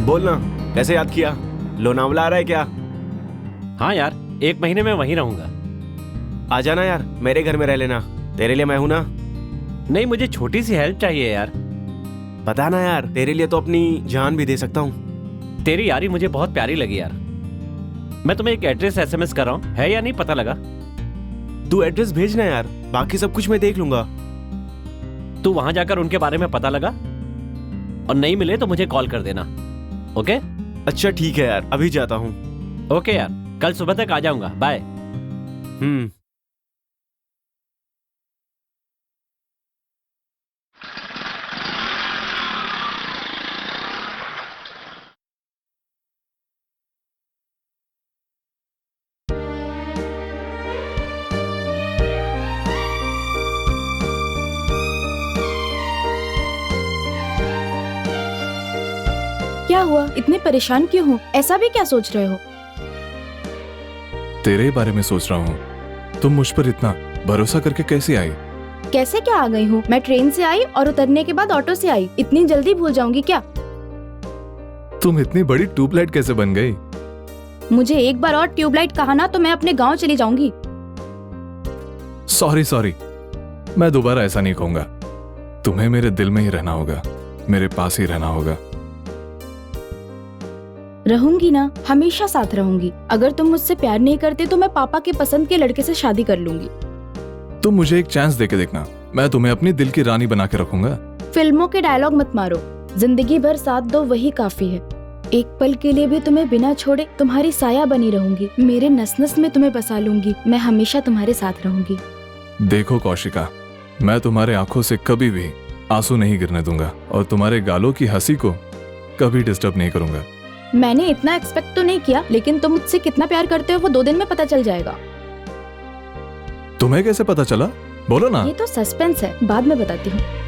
बोलना, कैसे याद किया? लोनावला आ रहा है क्या? हाँ यार, 1 महीने में वहीं रहूंगा। आ जाना यार, मेरे घर में रह लेना। तेरे लिए मैं हूं ना। नहीं, मुझे छोटी सी हेल्प चाहिए यार। बता ना यार, तेरे लिए तो अपनी जान भी दे सकता हूँ। तेरी यारी मुझे बहुत प्यारी लगी यार। मैं तुम्हें एक एड्रेस SMS कर रहा हूँ, है या नहीं पता लगा? तू एड्रेस भेजना यार, बाकी सब कुछ मैं देख लूंगा। तू वहां जाकर उनके बारे में पता लगा और नहीं मिले तो मुझे कॉल कर देना। ओके? अच्छा ठीक है यार, अभी जाता हूँ। ओके यार, कल सुबह तक आ जाऊंगा। बाय। क्या हुआ? इतने परेशान क्यों हो? ऐसा भी क्या सोच रहे हो? तेरे बारे में सोच रहा हूँ। तुम मुझ पर इतना भरोसा करके कैसे आई? कैसे क्या आ गई हूँ? मैं ट्रेन से आई और उतरने के बाद ऑटो से आई। इतनी जल्दी भूल जाऊंगी क्या? तुम इतनी बड़ी ट्यूबलाइट कैसे बन गई? मुझे एक बार और ट्यूबलाइट कहा ना तो मैं अपने गांव चली जाऊंगी। सॉरी, मैं दोबारा ऐसा नहीं कहूंगा। तुम्हें मेरे दिल में ही रहना होगा, मेरे पास ही रहना होगा। रहूंगी ना, हमेशा साथ रहूंगी। अगर तुम मुझसे प्यार नहीं करते तो मैं पापा के पसंद के लड़के से शादी कर लूंगी। तुम मुझे एक चांस देके देखना, मैं तुम्हें अपनी दिल की रानी बना के रखूंगा। फिल्मों के डायलॉग मत मारो। जिंदगी भर साथ दो, वही काफी है। एक पल के लिए भी तुम्हें बिना छोड़े तुम्हारी साया बनी रहूंगी। मेरे नस नस में तुम्हें बसा लूंगी। मैं हमेशा तुम्हारे साथ रहूंगी। देखो कौशिका, मैं तुम्हारे आंखों से कभी भी आंसू नहीं गिरने दूंगा और तुम्हारे गालों की हंसी को कभी डिस्टर्ब नहीं करूंगा। मैंने इतना एक्सपेक्ट तो नहीं किया, लेकिन तुम मुझसे कितना प्यार करते हो वो 2 दिन में पता चल जाएगा। तुम्हें कैसे पता चला? बोलो ना। ये तो सस्पेंस है, बाद में बताती हूँ।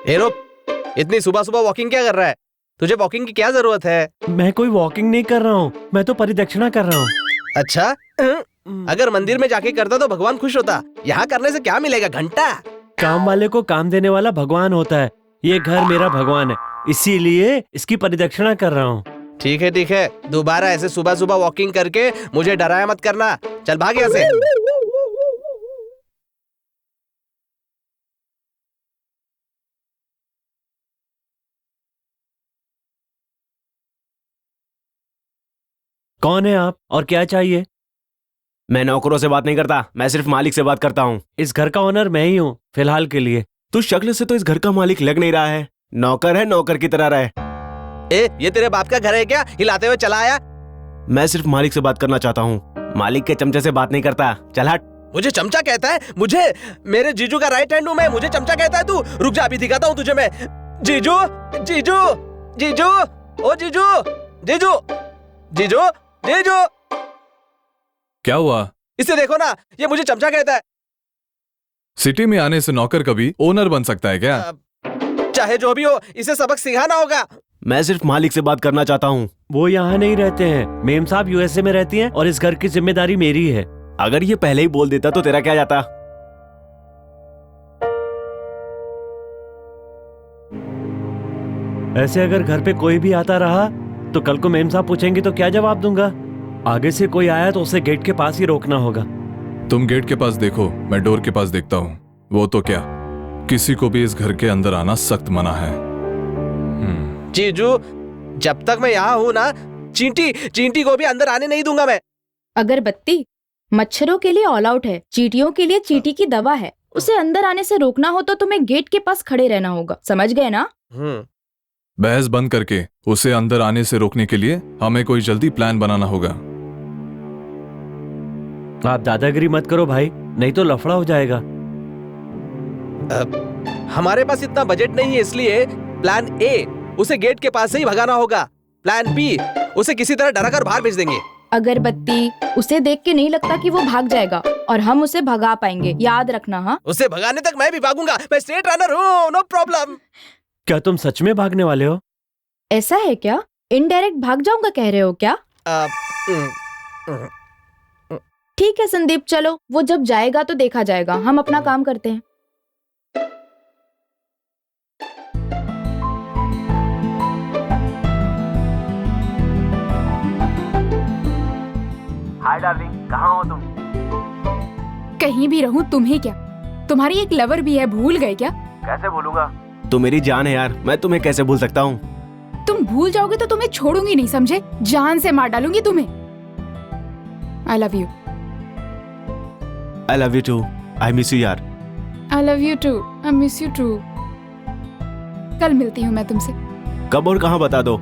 हे रुक, इतनी सुबह सुबह वॉकिंग क्या कर रहा है? तुझे वॉकिंग की क्या जरूरत है? मैं कोई वॉकिंग नहीं कर रहा हूँ, मैं तो परिदक्षिणा कर रहा हूँ। अच्छा, अगर मंदिर में जाके करता तो भगवान खुश होता। यहाँ करने से क्या मिलेगा? घंटा। काम वाले को काम देने वाला भगवान होता है। ये घर मेरा भगवान है, इसीलिए इसकी परिदक्षिणा कर रहा हूँ। ठीक है, दोबारा ऐसे सुबह सुबह वॉकिंग करके मुझे डराया मत करना। चल भाग यहाँ से। कौन है आप और क्या चाहिए? मैं नौकरों से बात नहीं करता, मैं सिर्फ मालिक से बात करता हूँ। इस घर का ओनर मैं ही हूँ फिलहाल के लिए। तू शक्ल से तो इस घर का मालिक लग नहीं रहा है। नौकर है, नौकर की तरह रहे। ये तेरे बाप का घर है क्या? हिलाते हुए चला आया। मैं सिर्फ मालिक से बात करना चाहता हूँ, मालिक के चमचे से बात नहीं करता। चल हट। मुझे चमचा कहता है? मुझे मेरे जीजू का राइट हैंड हूँ मैं, मुझे चमचा कहता है तू? रुक जा, अभी दिखाता हूँ तुझे मैं। जीजू जीजू जीजू, ओ जीजू जीजू जीजू जीजू। क्या हुआ? इसे देखो ना, ये मुझे चमचा कहता है। सिटी में आने से नौकर कभी ओनर बन सकता है क्या? चाहे जो भी हो, इसे सबक सिखाना होगा। मैं सिर्फ मालिक से बात करना चाहता हूँ। वो यहाँ नहीं रहते हैं, मेम साहब USA में रहती हैं और इस घर की जिम्मेदारी मेरी है। अगर ये पहले ही बोल देता तो तेरा क्या जाता? ऐसे अगर घर पे कोई भी आता रहा तो कल को मेम साहब पूछेंगे तो क्या जवाब दूंगा? आगे से कोई आया तो उसे गेट के पास ही रोकना होगा। तुम गेट के पास देखो, मैं डोर के पास देखता हूँ। वो तो क्या, किसी को भी इस घर के अंदर आना सख्त मना है। जीजू, जब तक मैं यहाँ हूँ ना, चींटी चींटी को भी अंदर आने नहीं दूंगा मैं। अगरबत्ती मच्छरों के लिए ऑल आउट है, चींटियों के लिए चींटी की दवा है। उसे अंदर आने से रोकना हो तो तुम्हें गेट के पास खड़े रहना होगा, समझ गए ना? बहस बंद करके उसे अंदर आने से रोकने के लिए हमें कोई जल्दी प्लान बनाना होगा। आप दादागिरी मत करो भाई, नहीं तो लफड़ा हो जाएगा। हमारे पास इतना बजट नहीं है, इसलिए प्लान ए, उसे गेट के पास से ही भगाना होगा। प्लान बी, उसे किसी तरह डराकर बाहर भेज देंगे। अगरबत्ती, उसे देख के नहीं लगता कि वो भाग जाएगा और हम उसे भगा पाएंगे, याद रखना। हाँ, उसे भगाने तक मैं भी भागूंगा, मैं स्ट्रेट रनर हूँ, नो प्रॉब्लम। क्या तुम सच में भागने वाले हो? ऐसा है क्या? इनडायरेक्ट भाग जाऊंगा कह रहे हो क्या? ठीक है संदीप, चलो, वो जब जाएगा तो देखा जाएगा, हम अपना काम करते हैं। हाय डार्लिंग, कहाँ हो तुम? कहीं भी रहूं तुम्हें क्या, तुम्हारी एक लवर भी है, भूल गए क्या? कैसे भूलूंगा? तू मेरी जान है यार, मैं तुम्हें कैसे भूल सकता हूँ? तुम भूल जाओगे तो तुम्हें छोड़ूंगी नहीं, समझे? जान से मार डालूंगी तुम्हें। I love you. I love you too, I miss you यार। I love you too, I miss you too. कल मिलती हूँ मैं तुमसे। कब और कहाँ बता दो,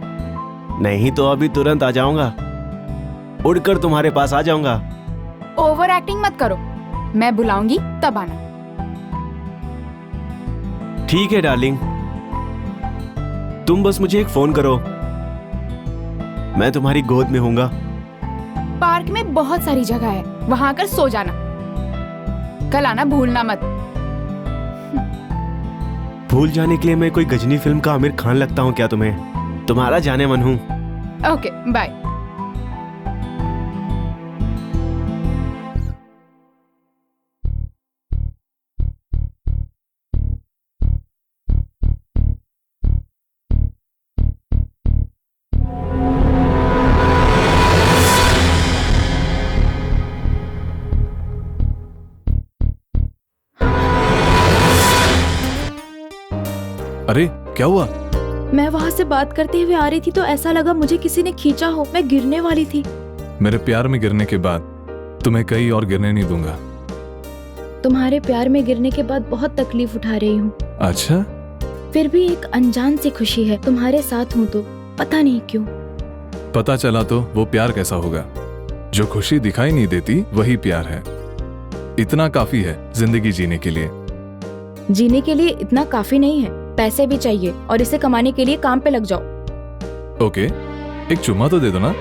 नहीं तो अभी तुरंत आ जाऊंगा, उड़कर तुम्हारे पास आ जाऊंगा। ओवर एक्टिंग मत करो, मैं बुलाऊंगी तब आना। ठीक है डार्लिंग, तुम बस मुझे एक फोन करो, मैं तुम्हारी गोद में हूंगा। पार्क में बहुत सारी जगह है, वहां आकर सो जाना। कल आना भूलना मत। भूल जाने के लिए मैं कोई गजनी फिल्म का आमिर खान लगता हूँ क्या तुम्हें? तुम्हारा जाने मन हूँ। Okay, bye. अरे क्या हुआ? मैं वहाँ से बात करते हुए आ रही थी तो ऐसा लगा मुझे किसी ने खींचा हो, मैं गिरने वाली थी। मेरे प्यार में गिरने के बाद तुम्हें कहीं और गिरने नहीं दूंगा। तुम्हारे प्यार में गिरने के बाद बहुत तकलीफ उठा रही हूँ। अच्छा, फिर भी एक अनजान सी खुशी है, तुम्हारे साथ हूँ तो, पता नहीं क्यों। पता चला तो वो प्यार कैसा होगा? जो खुशी दिखाई नहीं देती वही प्यार है। इतना काफी है जिंदगी जीने के लिए। जीने के लिए इतना काफी नहीं है, पैसे भी चाहिए और इसे कमाने के लिए काम पे लग जाओ। ओके, एक चुम्मा तो दे दो ना।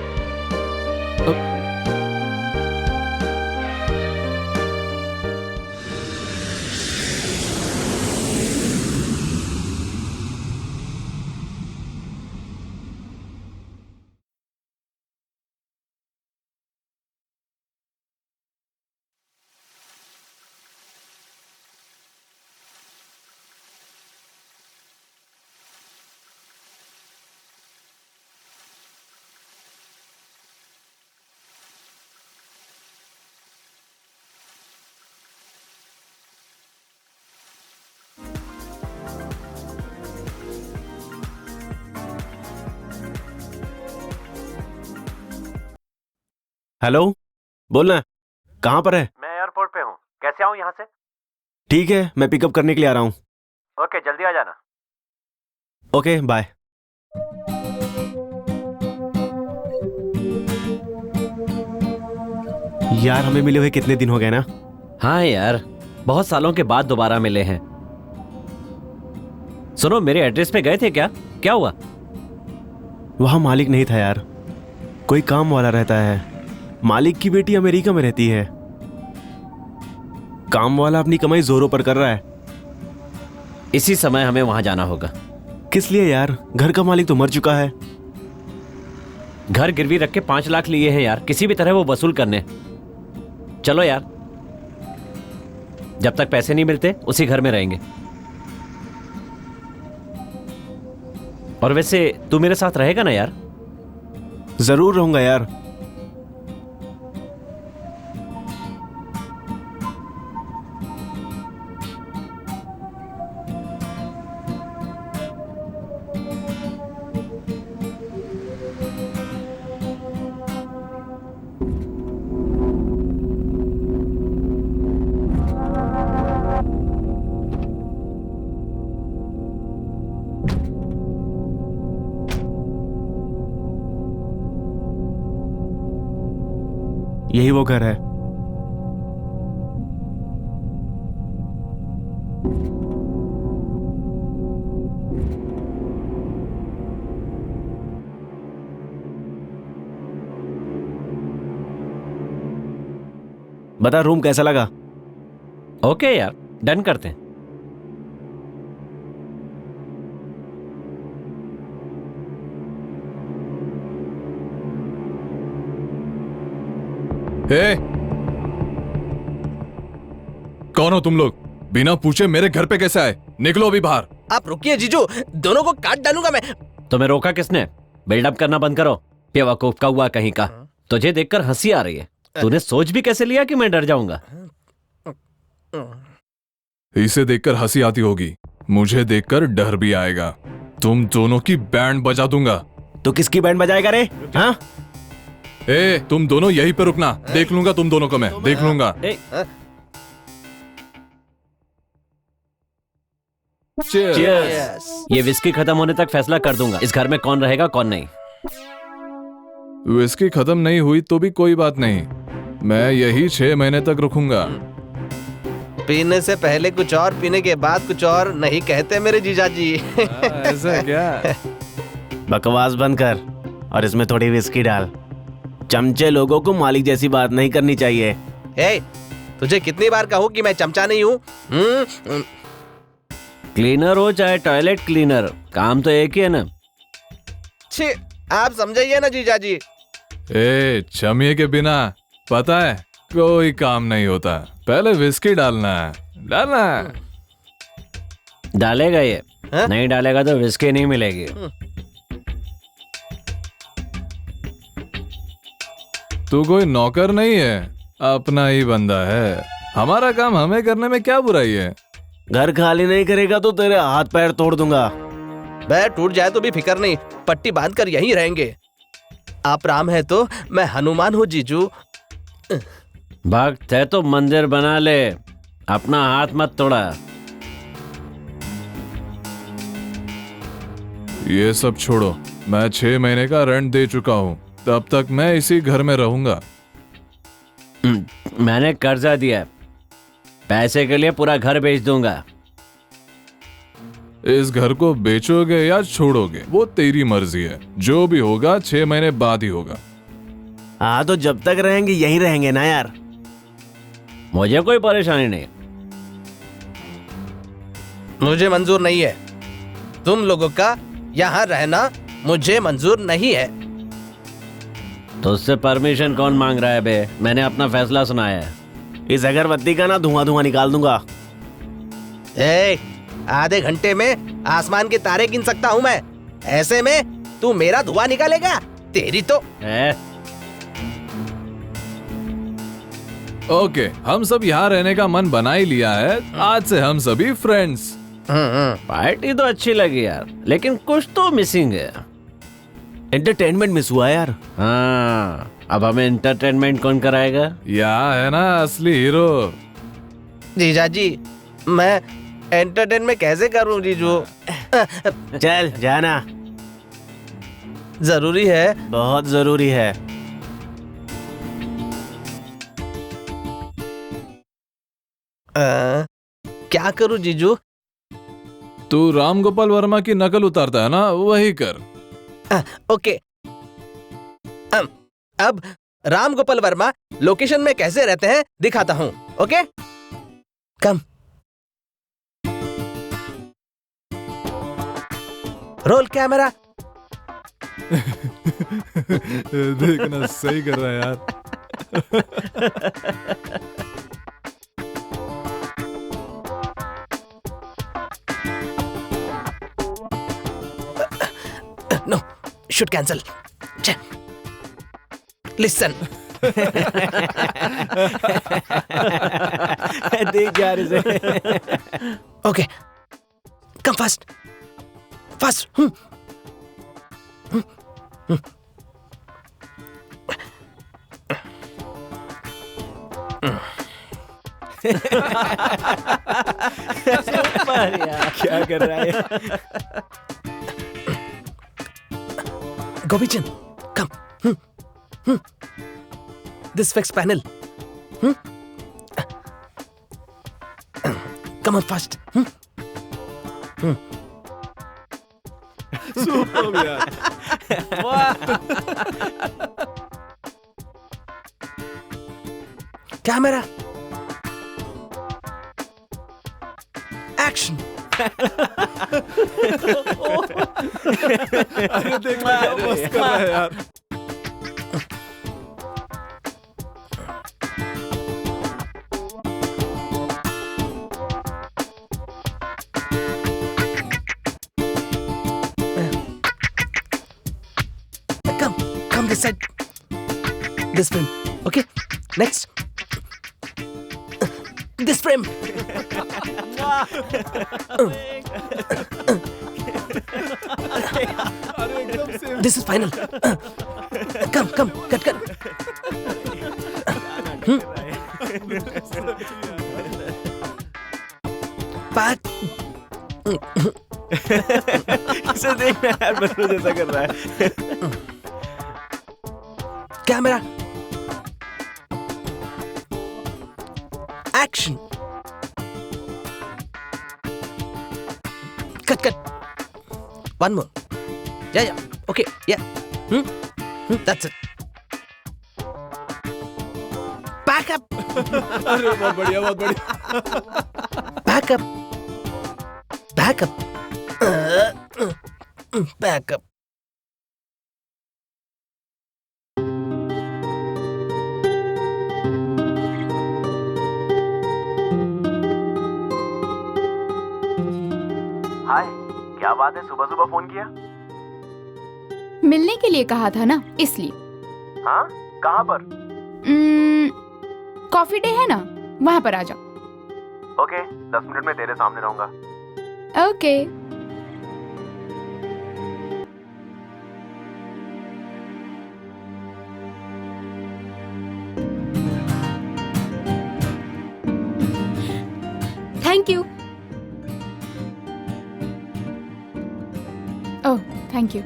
हेलो, बोलना, कहाँ पर है? मैं एयरपोर्ट पे हूँ, कैसे आऊँ यहाँ से? ठीक है, मैं पिकअप करने के लिए आ रहा हूँ। ओके, जल्दी आ जाना। Okay, bye. यार हमें मिले हुए कितने दिन हो गए ना? हाँ यार, बहुत सालों के बाद दोबारा मिले हैं। सुनो, मेरे एड्रेस पे गए थे क्या? क्या हुआ? वहाँ मालिक नहीं था यार, कोई काम वाला रहता है। मालिक की बेटी अमेरिका में रहती है, काम वाला अपनी कमाई जोरों पर कर रहा है। इसी समय हमें वहां जाना होगा। किस लिए यार? घर का मालिक तो मर चुका है। घर गिरवी रख के 5 लाख लिए हैं यार, किसी भी तरह वो वसूल करने। चलो यार, जब तक पैसे नहीं मिलते उसी घर में रहेंगे। और वैसे तू मेरे साथ रहेगा ना यार? जरूर रहूंगा यार। यही वो घर है। बता रूम कैसा लगा? ओके यार, डन करते हैं। हे, कौन हो तुम लोग? बिना पूछे मेरे घर पे कैसे आए? निकलो अभी बाहर। आप रुकिए जीजू, दोनों को काट डालूंगा मैं। तुम्हें रोका किसने? बिल्डअप करना बंद करो। बेवकूफ का हुआ कहीं का। तुझे देखकर हंसी आ रही है। तूने सोच भी कैसे लिया कि मैं डर जाऊंगा? इसे देखकर हंसी आती होगी, मुझे देखकर डर भी आएगा। तुम दोनों की बैंड बजा दूंगा। तो किसकी बैंड बजाएगा रे? हाँ? ए, तुम दोनों यहीं पे रुकना। देख लूंगा तुम दोनों को, मैं देख लूंगा। ए, Cheers। cheers। ये विस्की खत्म होने तक फैसला कर दूंगा इस घर में कौन रहेगा कौन नहीं। विस्की खत्म नहीं हुई तो भी कोई बात नहीं, मैं यही 6 महीने तक रुकूंगा। पीने से पहले कुछ और, पीने के बाद कुछ और नहीं कहते मेरे जीजाजी। ऐसा क्या? बकवास बंद कर और इसमें थोड़ी विस्की डाल। चमचे लोगों को मालिक जैसी बात नहीं करनी चाहिए। ए, तुझे कितनी बार कहूँ कि मैं चमचा नहीं हूँ? क्लीनर हो चाहे टॉयलेट क्लीनर, काम तो एक ही है ना। छी, आप समझाइए ना जीजाजी। ए, चमिए के बिना पता है कोई काम नहीं होता। पहले विस्की डालना है, डालना है। डालेगा ये? हाँ? नहीं डालेगा तो विस्की नहीं मिलेगी। तू कोई नौकर नहीं है, अपना ही बंदा है। हमारा काम हमें करने में क्या बुराई है? घर खाली नहीं करेगा तो तेरे हाथ पैर तोड़ दूंगा। बैर टूट जाए तो भी फिक्र नहीं, पट्टी बांध कर यहीं रहेंगे। आप राम है तो मैं हनुमान हूँ जीजू। भक्त है तो मंदिर बना ले, अपना हाथ मत तोड़ा। ये सब छोड़ो, मैं 6 महीने का रेंट दे चुका हूँ, तब तक मैं इसी घर में रहूंगा। मैंने कर्जा दिया है, पैसे के लिए पूरा घर बेच दूंगा। इस घर को बेचोगे या छोड़ोगे वो तेरी मर्जी है। जो भी होगा 6 महीने बाद ही होगा। हाँ तो जब तक रहेंगे यहीं रहेंगे ना यार। मुझे कोई परेशानी नहीं। मुझे मंजूर नहीं है, तुम लोगों का यहाँ रहना मुझे मंजूर नहीं है। तो उससे परमिशन कौन मांग रहा है बे? मैंने अपना फैसला सुनाया है। इस अगरबत्ती का ना धुआं धुआं निकाल दूंगा। ए, आधे घंटे में आसमान के तारे गिन सकता हूँ मैं। ऐसे में तू मेरा धुआं निकालेगा? तेरी तो। ओके, हम सब यहाँ रहने का मन बना ही लिया है। आज से हम सभी फ्रेंड्स। पार्टी तो अच्छी लगी यार, लेकिन कुछ तो मिसिंग है। एंटरटेनमेंट मिस हुआ यार। हाँ, अब हमें एंटरटेनमेंट कौन कराएगा? यहाँ है ना असली हीरो। जीजाजी, मैं एंटरटेनमेंट कैसे करूं जीजू? चल जाना, जरूरी है। बहुत जरूरी है। क्या करूं जीजू? तू राम गोपाल वर्मा की नकल उतारता है ना, वही कर। ओके। अब राम गोपाल वर्मा लोकेशन में कैसे रहते हैं दिखाता हूं। Okay, come. Roll camera. देखना, सही कर रहा है यार। No, shoot cancel. लिसन। देख यार इसे। Okay, come fast fast. क्या कर रहा है? Gopichand, come. this fixed panel. Come on fast. Super यार। Camera. Action. अरे देख क्या मस्त कर रहा है यार। Come this side. This frame. Okay. Next. This frame. अरे एकदम से This is final. Come, cut. Back. इसे देखना यार, बच्चों जैसा कर रहा है। Camera. Action. Cut. One more. Yeah. Okay. Yeah. That's it. Back up. अरे बहुत बढ़िया बहुत बढ़िया। Back up. Back up. हाय, क्या बात है, सुबह सुबह फोन किया? मिलने के लिए कहा था ना, इसलिए। हाँ, कहाँ पर? कॉफी डे है ना, वहाँ पर आ जाओ। ओके, 10 मिनट में तेरे सामने रहूंगा। Okay. Thank you. Oh, thank you.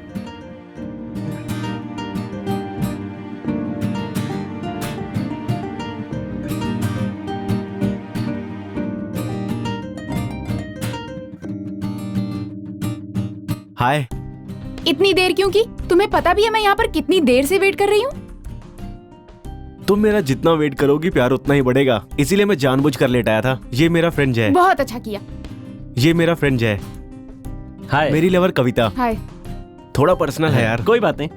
Hi. इतनी देर क्यों की? तुम्हें पता भी है मैं यहाँ पर कितनी देर से वेट कर रही हूँ? तुम मेरा जितना वेट करोगी प्यार उतना ही बढ़ेगा, इसीलिए मैं जानबूझकर लेट आया था। ये मेरा फ्रेंड जय। बहुत अच्छा किया। ये मेरा फ्रेंड जय। हाय। मेरी लवर कविता। हाय। थोड़ा पर्सनल है यार। कोई बात नहीं।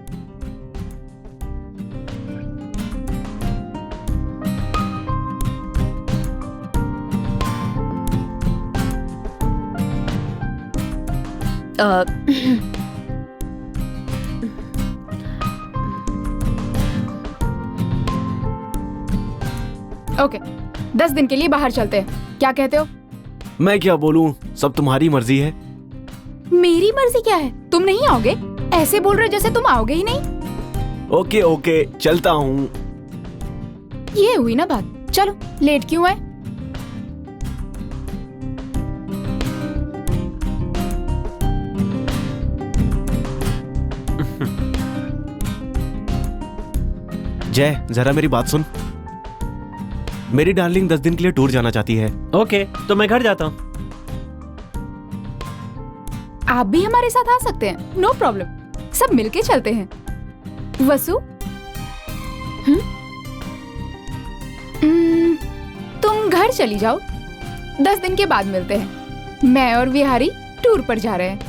ओके, 10 दिन के लिए बाहर चलते हैं, क्या कहते हो? मैं क्या बोलूं, सब तुम्हारी मर्जी है। मेरी मर्जी क्या है? तुम नहीं आओगे? ऐसे बोल रहे हो जैसे तुम आओगे ही नहीं। ओके, चलता हूँ। ये हुई ना बात। चलो, लेट क्यों है? जय, जरा मेरी बात सुन। मेरी डार्लिंग 10 दिन के लिए टूर जाना चाहती है। ओके, तो मैं घर जाता हूँ। आप भी हमारे साथ आ सकते हैं, नो प्रॉब्लम। सब मिलके चलते हैं। वसु, तुम घर चली जाओ, 10 दिन के बाद मिलते हैं। मैं और विहारी टूर पर जा रहे हैं।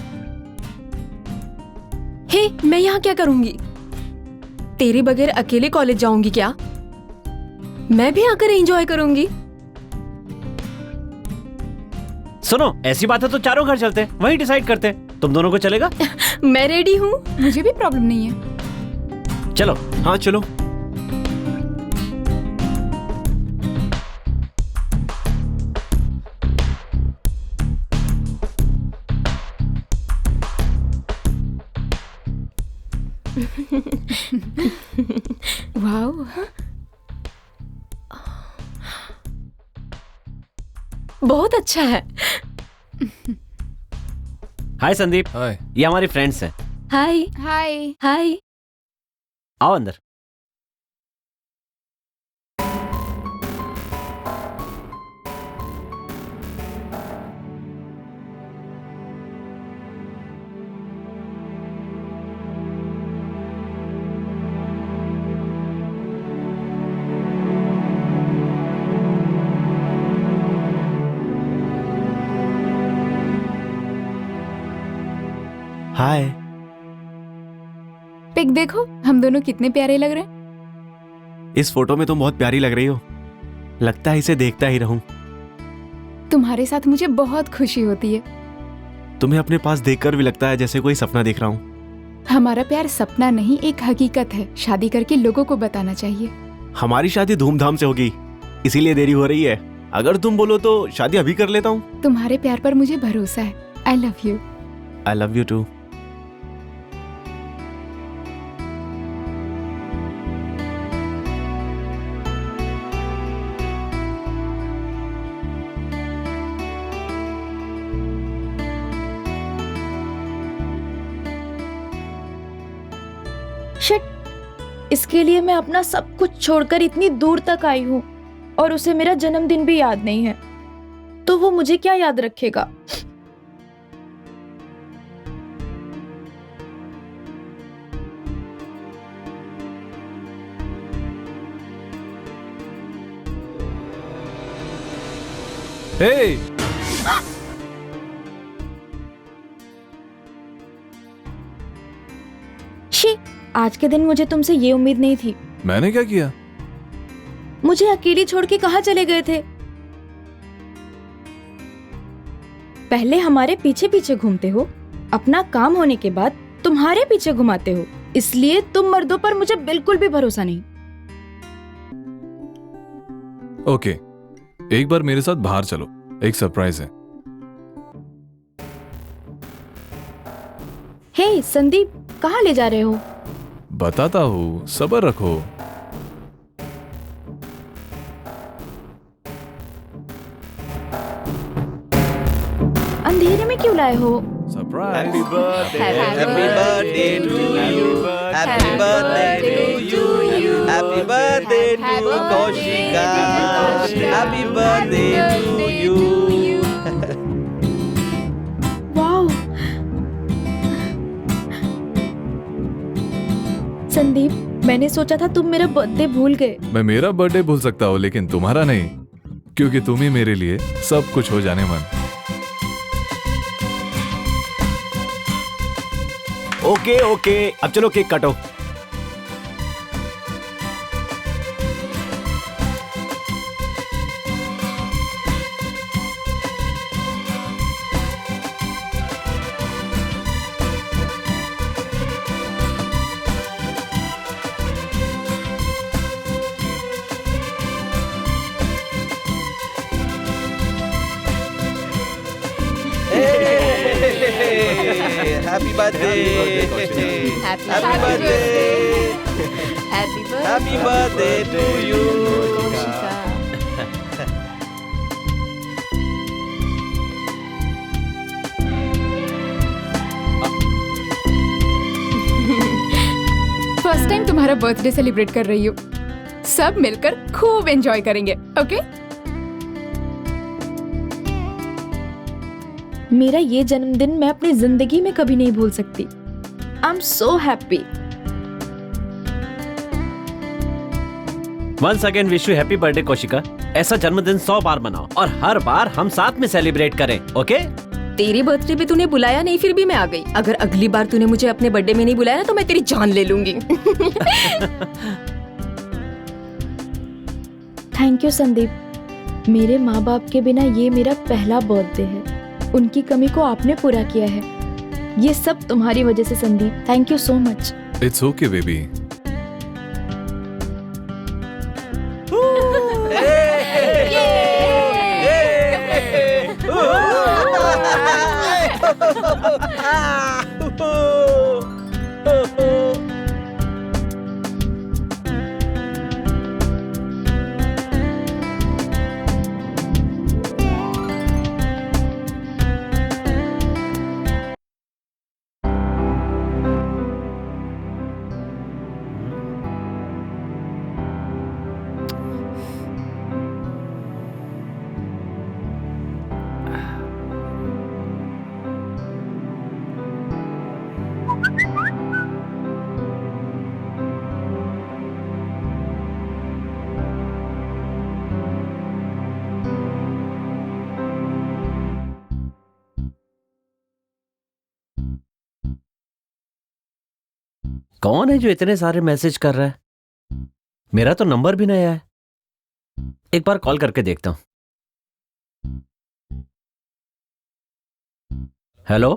हे, मैं यहाँ क्या करूंगी? तेरे बगैर अकेले कॉलेज जाऊंगी क्या? मैं भी आकर एंजॉय करूंगी। सुनो, ऐसी बात है तो चारों घर चलते हैं, वहीं डिसाइड करते हैं। तुम दोनों को चलेगा? मैं रेडी हूँ। मुझे भी प्रॉब्लम नहीं है। चलो। हाँ चलो। वाओ, बहुत अच्छा है। हाय संदीप। हाय। ये हमारे फ्रेंड्स हैं। हाय हाय। हाय। आओ अंदर। हाय। पिक देखो, हम दोनों कितने प्यारे लग रहे हैं। इस फोटो में तुम बहुत प्यारी लग रही हो। लगता है इसे देखता ही रहूं। तुम्हारे साथ मुझे बहुत खुशी होती है। तुम्हें अपने पास देखकर भी लगता है जैसे कोई सपना देख रहा हूं। हमारा प्यार सपना नहीं, एक हकीकत है। शादी करके लोगों को बताना चाहिए। हमारी शादी धूमधाम से होगी, इसीलिए देरी हो रही है। अगर तुम बोलो तो शादी अभी कर लेता हूँ। तुम्हारे प्यार पर मुझे भरोसा है। I love you. I love you too. Shit, इसके लिए मैं अपना सब कुछ छोड़कर इतनी दूर तक आई हूँ और उसे मेरा जन्मदिन भी याद नहीं है, तो वो मुझे क्या याद रखेगा। हे, शी, आज के दिन मुझे तुमसे ये उम्मीद नहीं थी। मैंने क्या किया? मुझे अकेली छोड़ के कहाँ चले गए थे? पहले हमारे पीछे पीछे घूमते हो, अपना काम होने के बाद तुम्हारे पीछे घुमाते हो, इसलिए तुम मर्दों पर मुझे बिल्कुल भी भरोसा नहीं। ओके, एक बार मेरे साथ बाहर चलो, एक सरप्राइज है। हे संदीप, कहाँ ले जा रहे हो? बताता हूँ, सब्र रखो। अंधेरे में क्यों लाए हो? Surprise. Happy birthday to you. Happy birthday to you. Happy birthday to Kaushika. Happy birthday to you. Wow, Sandeep, मैंने सोचा था तुम मेरा बर्थडे भूल गए। मैं मेरा बर्थडे भूल सकता हूँ, लेकिन तुम्हारा नहीं, क्योंकि तुम ही मेरे लिए सब कुछ हो जाने मन। ओके ओके, अब चलो केक काटो। Happy birthday. Happy birthday. Happy birthday to you. First time तुम्हारा बर्थडे सेलिब्रेट कर रही हूँ। सब मिलकर खूब एंजॉय करेंगे, ओके? मेरा ये जन्मदिन मैं अपनी जिंदगी में कभी नहीं भूल सकती। I am so happy. Once again wish you happy birthday Kaushika. ऐसा जन्मदिन 100 बार मनाओ और हर बार हम साथ में सेलिब्रेट करें, ओके? तेरी बर्थडे पे तूने बुलाया नहीं, फिर भी मैं आ गई। अगर अगली बार तूने मुझे अपने बर्थडे में नहीं बुलाया ना, तो मैं तेरी जान ले लूंगी। Thank you Sandeep. मेरे माँ बाप के बिना ये मेरा पहला बर्थडे है। उनकी कमी को आपने पूरा किया है। ये सब तुम्हारी वजह से Sandeep. Thank you so much. It's okay baby. कौन है जो इतने सारे मैसेज कर रहा है? मेरा तो नंबर भी नया है। एक बार कॉल करके देखता हूं। हेलो,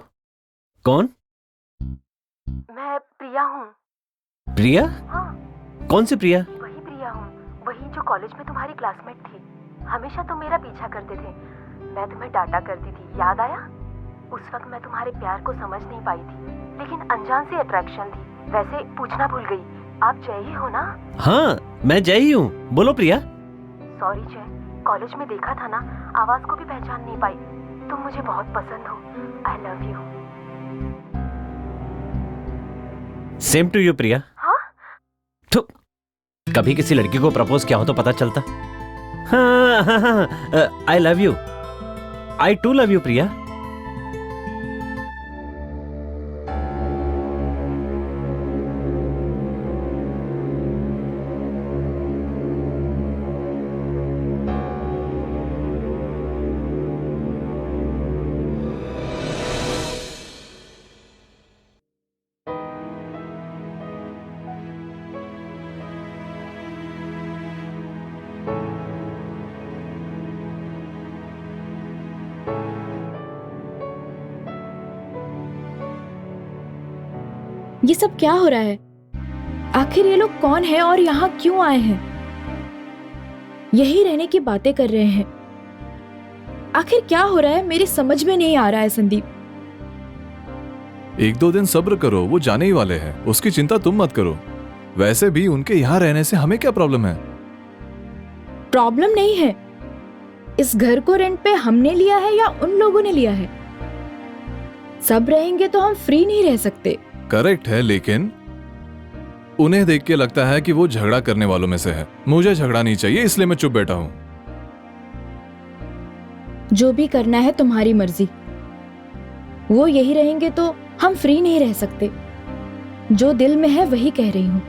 कौन? मैं प्रिया हूँ। प्रिया? हाँ, कौन सी प्रिया? वही प्रिया हूँ, वही जो कॉलेज में तुम्हारी क्लासमेट थी। हमेशा तुम मेरा पीछा करते थे, मैं तुम्हें डांटा करती थी, याद आया? उस वक्त मैं तुम्हारे प्यार को समझ नहीं पाई थी, लेकिन अनजान सी अट्रैक्शन थी। वैसे पूछना भूल गई, आप जय ही हो ना? हाँ, मैं जय ही हूँ। बोलो प्रिया। सॉरी जय, कॉलेज में देखा था ना, आवाज को भी पहचान नहीं पाई। तुम मुझे बहुत पसंद हो। I love you. Same to you Priya. हाँ? तो कभी किसी लड़की को प्रपोज किया हो तो पता चलता। हाँ हाँ हाँ, I love you. I too love you Priya. ये सब क्या हो रहा है? आखिर ये लोग कौन है और यहाँ क्यों आए हैं? यही रहने की बातें कर रहे हैं। आखिर क्या हो रहा है, मेरी समझ में नहीं आ रहा है संदीप। 1-2 दिन सब्र करो, वो जाने ही वाले हैं, उसकी चिंता तुम मत करो। वैसे भी उनके यहाँ रहने से हमें क्या प्रॉब्लम है? प्रॉब्लम नहीं है। इस घर को रेंट पे हमने लिया है या उन लोगों ने लिया है? सब रहेंगे तो हम फ्री नहीं रह सकते। करेक्ट है, लेकिन उन्हें देख के लगता है कि वो झगड़ा करने वालों में से है। मुझे झगड़ा नहीं चाहिए, इसलिए मैं चुप बैठा हूं। जो भी करना है तुम्हारी मर्जी। वो यही रहेंगे तो हम फ्री नहीं रह सकते। जो दिल में है वही कह रही हूँ।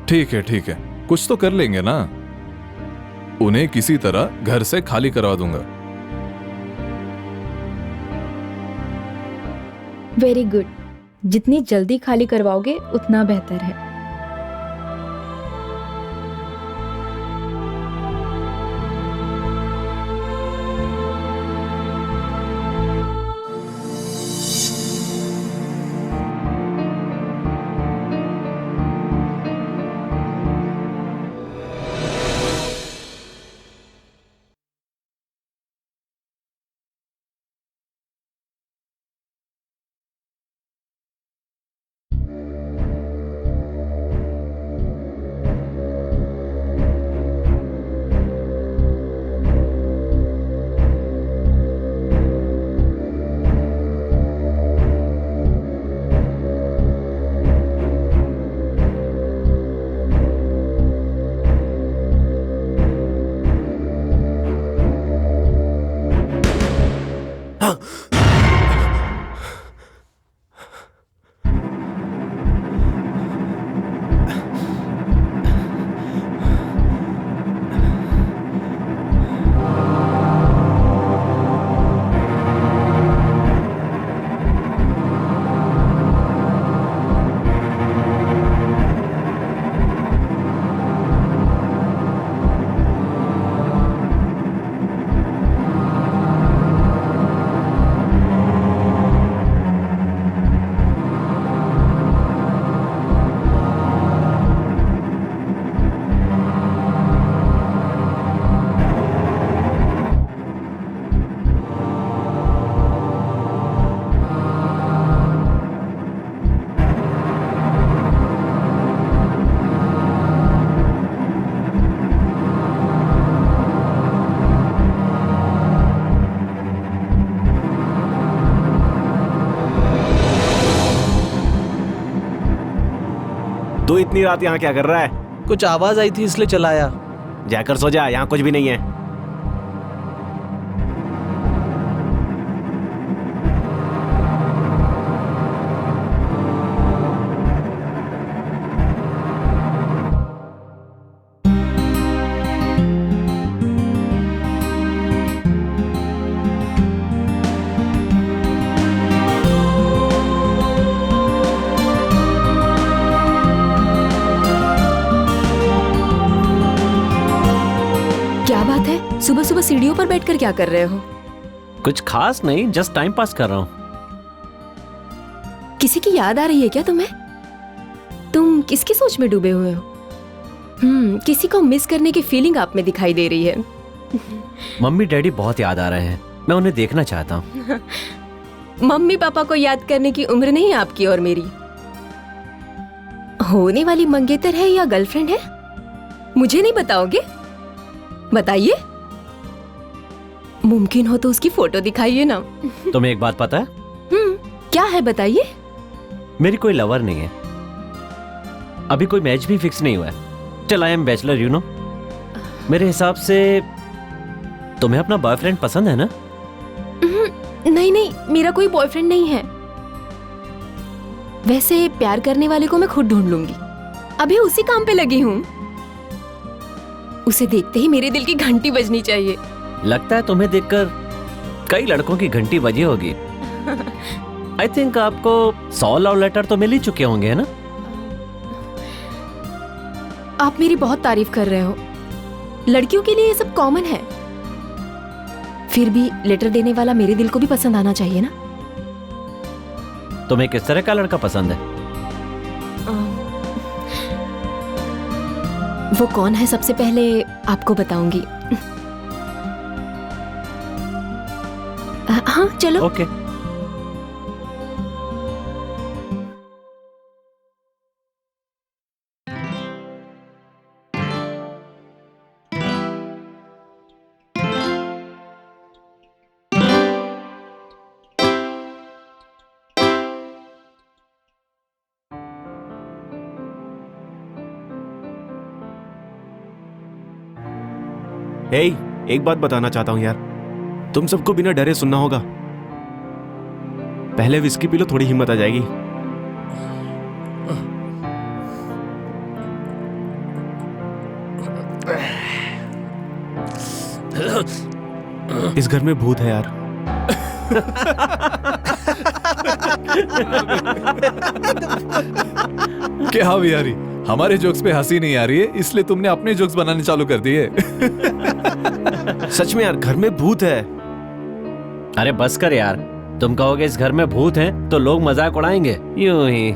ठीक है, कुछ तो कर लेंगे ना। उन्हें किसी तरह घर से खाली करवा दूंगा। Very good. जितनी जल्दी खाली करवाओगे उतना बेहतर है। तू इतनी रात यहाँ क्या कर रहा है? कुछ आवाज आई थी इसलिए चलाया। जाकर सो जा, यहाँ कुछ भी नहीं है। सुबह सुबह सीढ़ियों पर बैठकर क्या कर रहे हो? कुछ खास नहीं, जस्ट टाइम पास कर रहा हूँ। किसी की याद आ रही है क्या तुम्हें? तुम किसकी सोच में डूबे हुए हो? किसी को मिस करने की फीलिंग आप में दिखाई दे रही है। मम्मी डैडी बहुत याद आ रहे हैं, मैं उन्हें देखना चाहता हूँ। मम्मी पापा को याद करने की उम्र नहीं आपकी और मेरी। होने वाली मंगेतर है या गर्लफ्रेंड है? मुझे नहीं बताओगे? बताइए। मुमकिन हो तो उसकी फोटो दिखाइए ना। तुम्हें एक बात पता है? क्या है बताइए। मेरी कोई लवर नहीं है, अभी कोई मैच भी फिक्स नहीं हुआ है। Till I am bachelor, you know. मेरे हिसाब से तुम्हें अपना बॉयफ्रेंड पसंद है ना? नहीं नहीं, मेरा कोई बॉयफ्रेंड नहीं है। वैसे प्यार करने वाले को मैं खुद ढूंढ लूंगी, अभी उसी काम पे लगी हूँ। उसे देखते ही मेरे दिल की घंटी बजनी चाहिए। लगता है तुम्हें देखकर कई लड़कों की घंटी बजी होगी। आई थिंक आपको 100 लव लेटर तो मिल ही चुके होंगे, है ना? आप मेरी बहुत तारीफ कर रहे हो। लड़कियों के लिए ये सब कॉमन है। फिर भी लेटर देने वाला मेरे दिल को भी पसंद आना चाहिए ना। तुम्हें किस तरह का लड़का पसंद है? वो कौन है सबसे पहले आपको बताऊंगी। हाँ चलो। ओके। एक बात बताना चाहता हूं यार, तुम सबको बिना डरे सुनना होगा। पहले विस्की पी लो, थोड़ी हिम्मत आ जाएगी। इस घर में भूत है यार। क्या बिहारी, हमारे जोक्स पे हंसी नहीं आ रही है इसलिए तुमने अपने जोक्स बनाने चालू कर दिए। सच में यार, घर में भूत है। अरे बस कर यार, तुम कहोगे इस घर में भूत हैं तो लोग मजाक उड़ाएंगे यूं ही।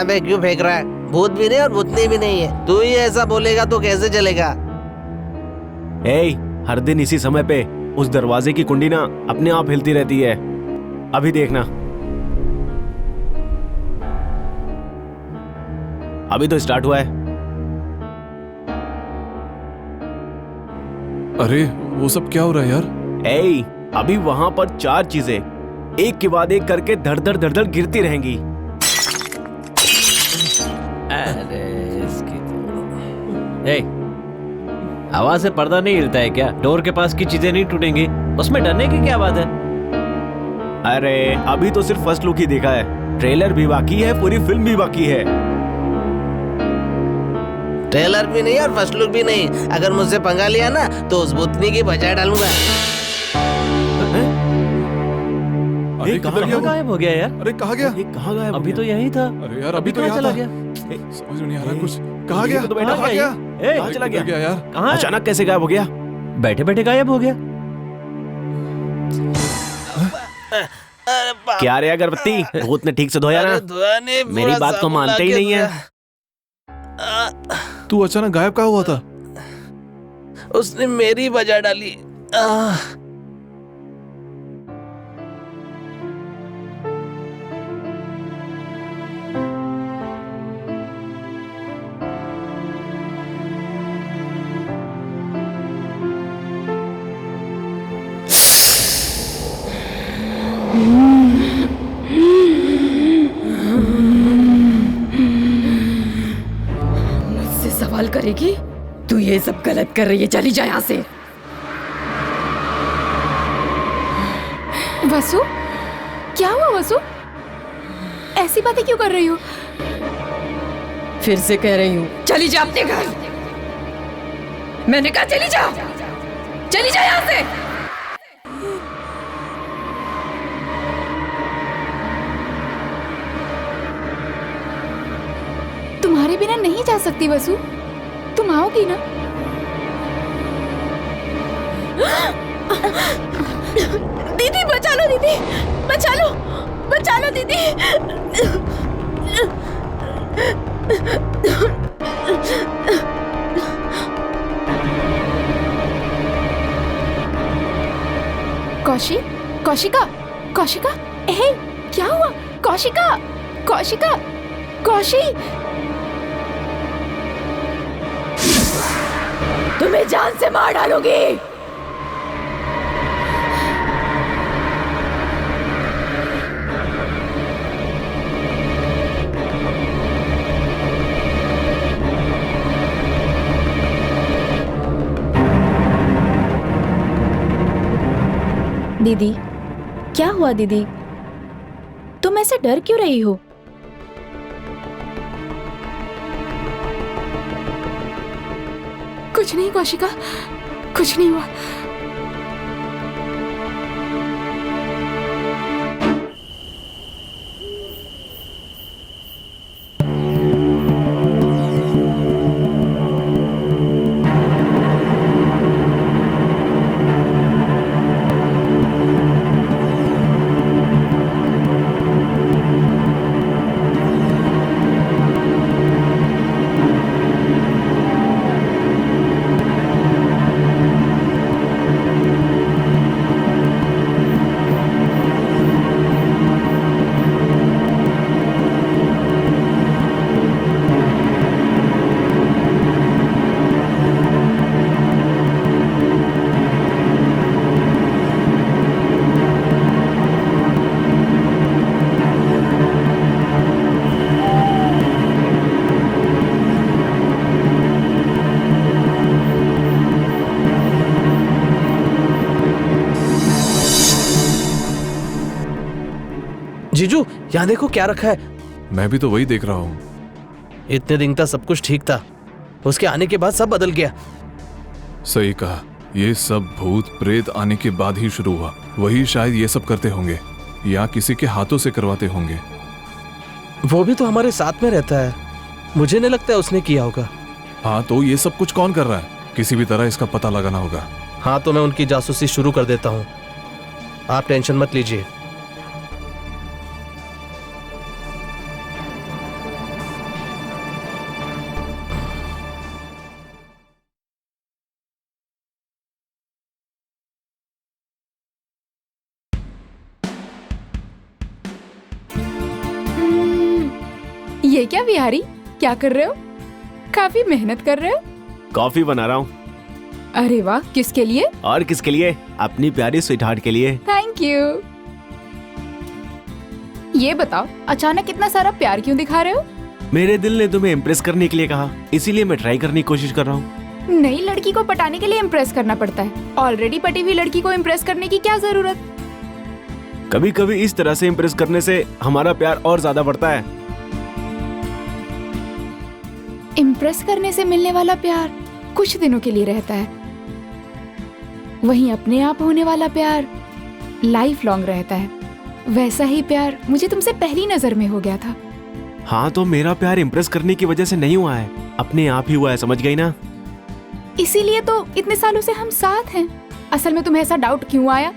अबे क्यों फेंक रहा है? भूत भी नहीं और भूतनी भी नहीं है। तू ही ऐसा बोलेगा तो कैसे चलेगा? हर दिन इसी समय पे उस दरवाजे की कुंडी ना अपने आप हिलती रहती है। अभी देखना, अभी तो स्टार्ट हुआ है। अरे वो सब क्या हो रहा है यार? अभी वहां पर 4 चीजें एक के बाद एक करके धड़ धड़ धड़ धड़ गिरती रहेंगी। अरे इसकी आवाज से पर्दा नहीं हिलता है क्या? डोर के पास की चीजें नहीं टूटेंगी, उसमें डरने की क्या बात है? अरे अभी तो सिर्फ फर्स्ट लुक ही देखा है, ट्रेलर भी बाकी है, पूरी फिल्म भी बाकी है। ट्रेलर भी नहीं और फर्स्ट लुक भी नहीं। अगर मुझसे पंगा लिया ना तो उस भूतनी की बजाय डालूंगा। अरे कहाँ किधर गया वो? गायब हो गया यार। अरे कहाँ गया? ये कहाँ गायब हो अभी तो गया? यहीं था। अरे यार अभी तो कहाँ यहाँ चला था। गया? समझ में नहीं आ रहा कुछ। कहाँ गया? तो बैठा कहाँ गया? गया? कहाँ चला किधर गया? यार? कहाँ है? अचानक कैसे गायब हो गया? बैठे बैठे गायब हो गया। क्या रे अगरबत्ती, भूत ने ठीक से धोया ना? मेरी बात को मानते ही नहीं है। तू अचानक गायब कहाँ हुआ था? उसने मेरी बजा डाली। मुझसे सवाल करेगी? तू ये सब गलत कर रही है, चली जा यहाँ से। वसु, क्या हुआ वसु? ऐसी बातें क्यों कर रही हो? फिर से कह रही हूँ, चली जा अपने घर। मैंने कहा चली जा, चली जा यहाँ से। तुम्हारे बिना नहीं जा सकती वसु, तुम आओगी ना? दीदी बचा लो, दीदी बचा लो, बचा लो दीदी। कौशिका, कौशिका, हे क्या हुआ? कौशिका, कौशिका, कौशी, तुम्हें जान से मार डालूंगी। दीदी क्या हुआ? दीदी तुम ऐसे डर क्यों रही हो? कुछ नहीं कौशिका, कुछ नहीं हुआ। जीजू यहाँ देखो क्या रखा है। मैं भी तो वही देख रहा हूँ। इतने दिन तक सब कुछ ठीक था, उसके आने के बाद सब बदल गया। सही कहा, ये सब भूत प्रेत आने के बाद ही शुरू हुआ। वही शायद ये सब करते होंगे या किसी के हाथों से करवाते होंगे। वो भी तो हमारे साथ में रहता है, मुझे नहीं लगता है उसने किया होगा। हाँ तो ये सब कुछ कौन कर रहा है? किसी भी तरह इसका पता लगाना होगा। हाँ तो मैं उनकी जासूसी शुरू कर देता हूँ, आप टेंशन मत लीजिए। ये क्या बिहारी, क्या कर रहे हो? काफी मेहनत कर रहे हो। कॉफी बना रहा हूँ। अरे वाह, किसके लिए? और किसके लिए? अपनी प्यारी स्वीटहार्ट के लिए। Thank you. ये बताओ, अचानक इतना सारा प्यार क्यों दिखा रहे हो? मेरे दिल ने तुम्हें इम्प्रेस करने के लिए कहा, इसीलिए मैं ट्राई करने की कोशिश कर रहा हूँ। नई लड़की को पटाने के लिए इम्प्रेस करना पड़ता है, ऑलरेडी पटी हुई लड़की को इम्प्रेस करने की क्या जरूरत? कभी कभी इस तरह से इम्प्रेस करने से हमारा प्यार और ज्यादा बढ़ता है। इम्प्रेस करने से मिलने वाला प्यार कुछ दिनों के लिए रहता है, वहीं अपने आप होने वाला प्यार लाइफ लॉन्ग रहता है। वैसा ही प्यार मुझे तुमसे पहली नजर में हो गया था। हाँ तो मेरा प्यार इम्प्रेस करने की वजह से नहीं हुआ है, अपने आप ही हुआ है, समझ गई ना? इसीलिए तो इतने सालों से हम साथ हैं। असल में तुम्हें ऐसा डाउट क्यों आया?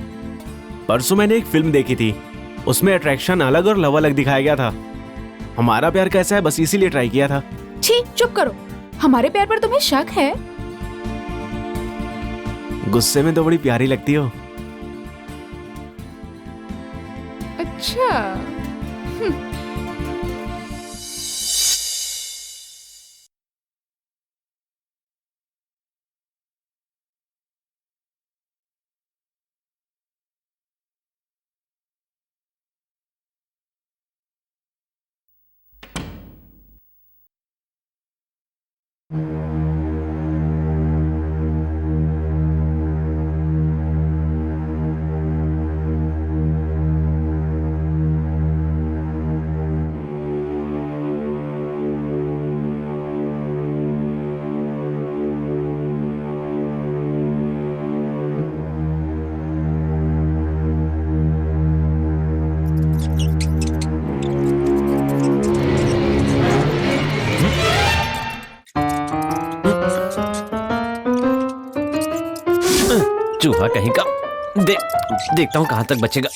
परसों मैंने एक फिल्म देखी थी, उसमें अट्रैक्शन अलग और लव अलग दिखाया गया था। हमारा प्यार कैसा है बस इसीलिए ट्राई किया था। छी, चुप करो। हमारे प्यार पर तुम्हें शक है? गुस्से में तो बड़ी प्यारी लगती हो। अच्छा। कहीं का। देखता हूँ कहां तक बचेगा।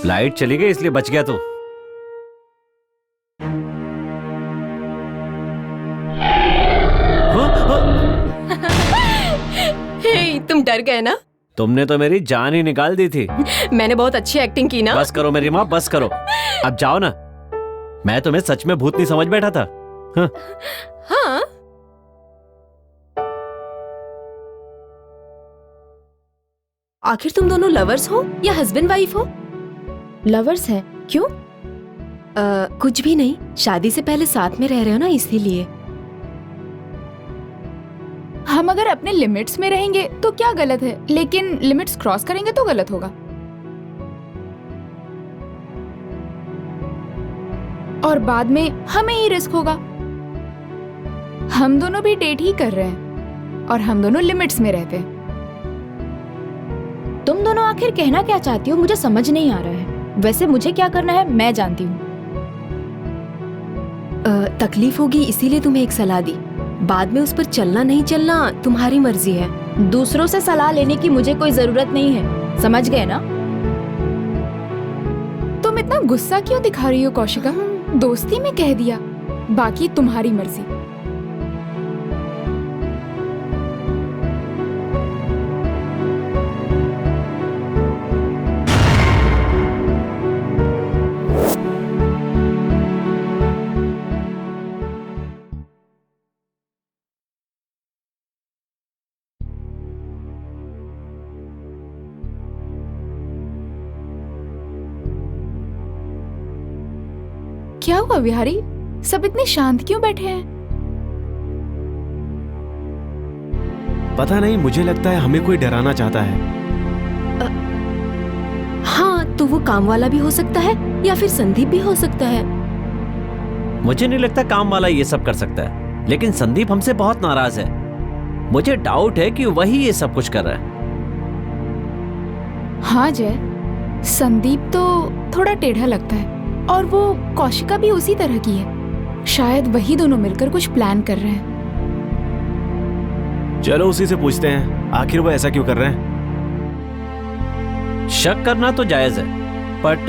लाइट चली गई इसलिए बच गया तू। हे, तुम डर गए ना? तुमने तो मेरी जान ही निकाल दी थी। मैंने बहुत अच्छी एक्टिंग की ना? बस करो मेरी माँ, बस करो। अब जाओ ना। मैं तुम्हें सच में भूत नहीं समझ बैठा था। हाँ। हाँ। आखिर तुम दोनों लवर्स हो या हस्बैंड वाइफ हो? लवर्स है, क्यों? कुछ भी नहीं, शादी से पहले साथ में रह रहे हो ना, इसीलिए। हम अगर अपने लिमिट्स में रहेंगे तो क्या गलत है, लेकिन लिमिट्स क्रॉस करेंगे तो गलत होगा। और बाद में हमें ही रिस्क होगा। हम दोनों भी डेट ही कर रहे हैं और हम दोनों लिमिट्स में रहते हैं। तुम दोनों आखिर कहना क्या चाहती हो, मुझे समझ नहीं आ रहा है। वैसे मुझे क्या करना है मैं जानती हूँ। तकलीफ होगी इसीलिए तुम्हें एक सलाह दी। बाद में उस पर चलना नहीं चलना तुम्हारी मर्जी है। दूसरों से सलाह लेने की मुझे कोई जरूरत नहीं है, समझ गए ना? तुम इतना गुस्सा क्यों दिखा रही हो कौशिका? दोस्ती में कह दिया, बाकी तुम्हारी मर्जी। क्या हुआ विहारी, सब इतने शांत क्यों बैठे हैं? पता नहीं, मुझे लगता है हमें कोई डराना चाहता है। हाँ, तो वो काम वाला भी हो सकता है या फिर संदीप भी हो सकता है। मुझे नहीं लगता काम वाला ये सब कर सकता है, लेकिन संदीप हमसे बहुत नाराज है। मुझे डाउट है कि वही ये सब कुछ कर रहा है। हाँ जय, संदीप तो थोड़ा टेढ़ा लगता है और वो कौशिका भी उसी तरह की है। शायद वही दोनों मिलकर कुछ प्लान कर रहे हैं। चलो उसी से पूछते हैं, आखिर वो ऐसा क्यों कर रहे हैं। शक करना तो जायज है, बट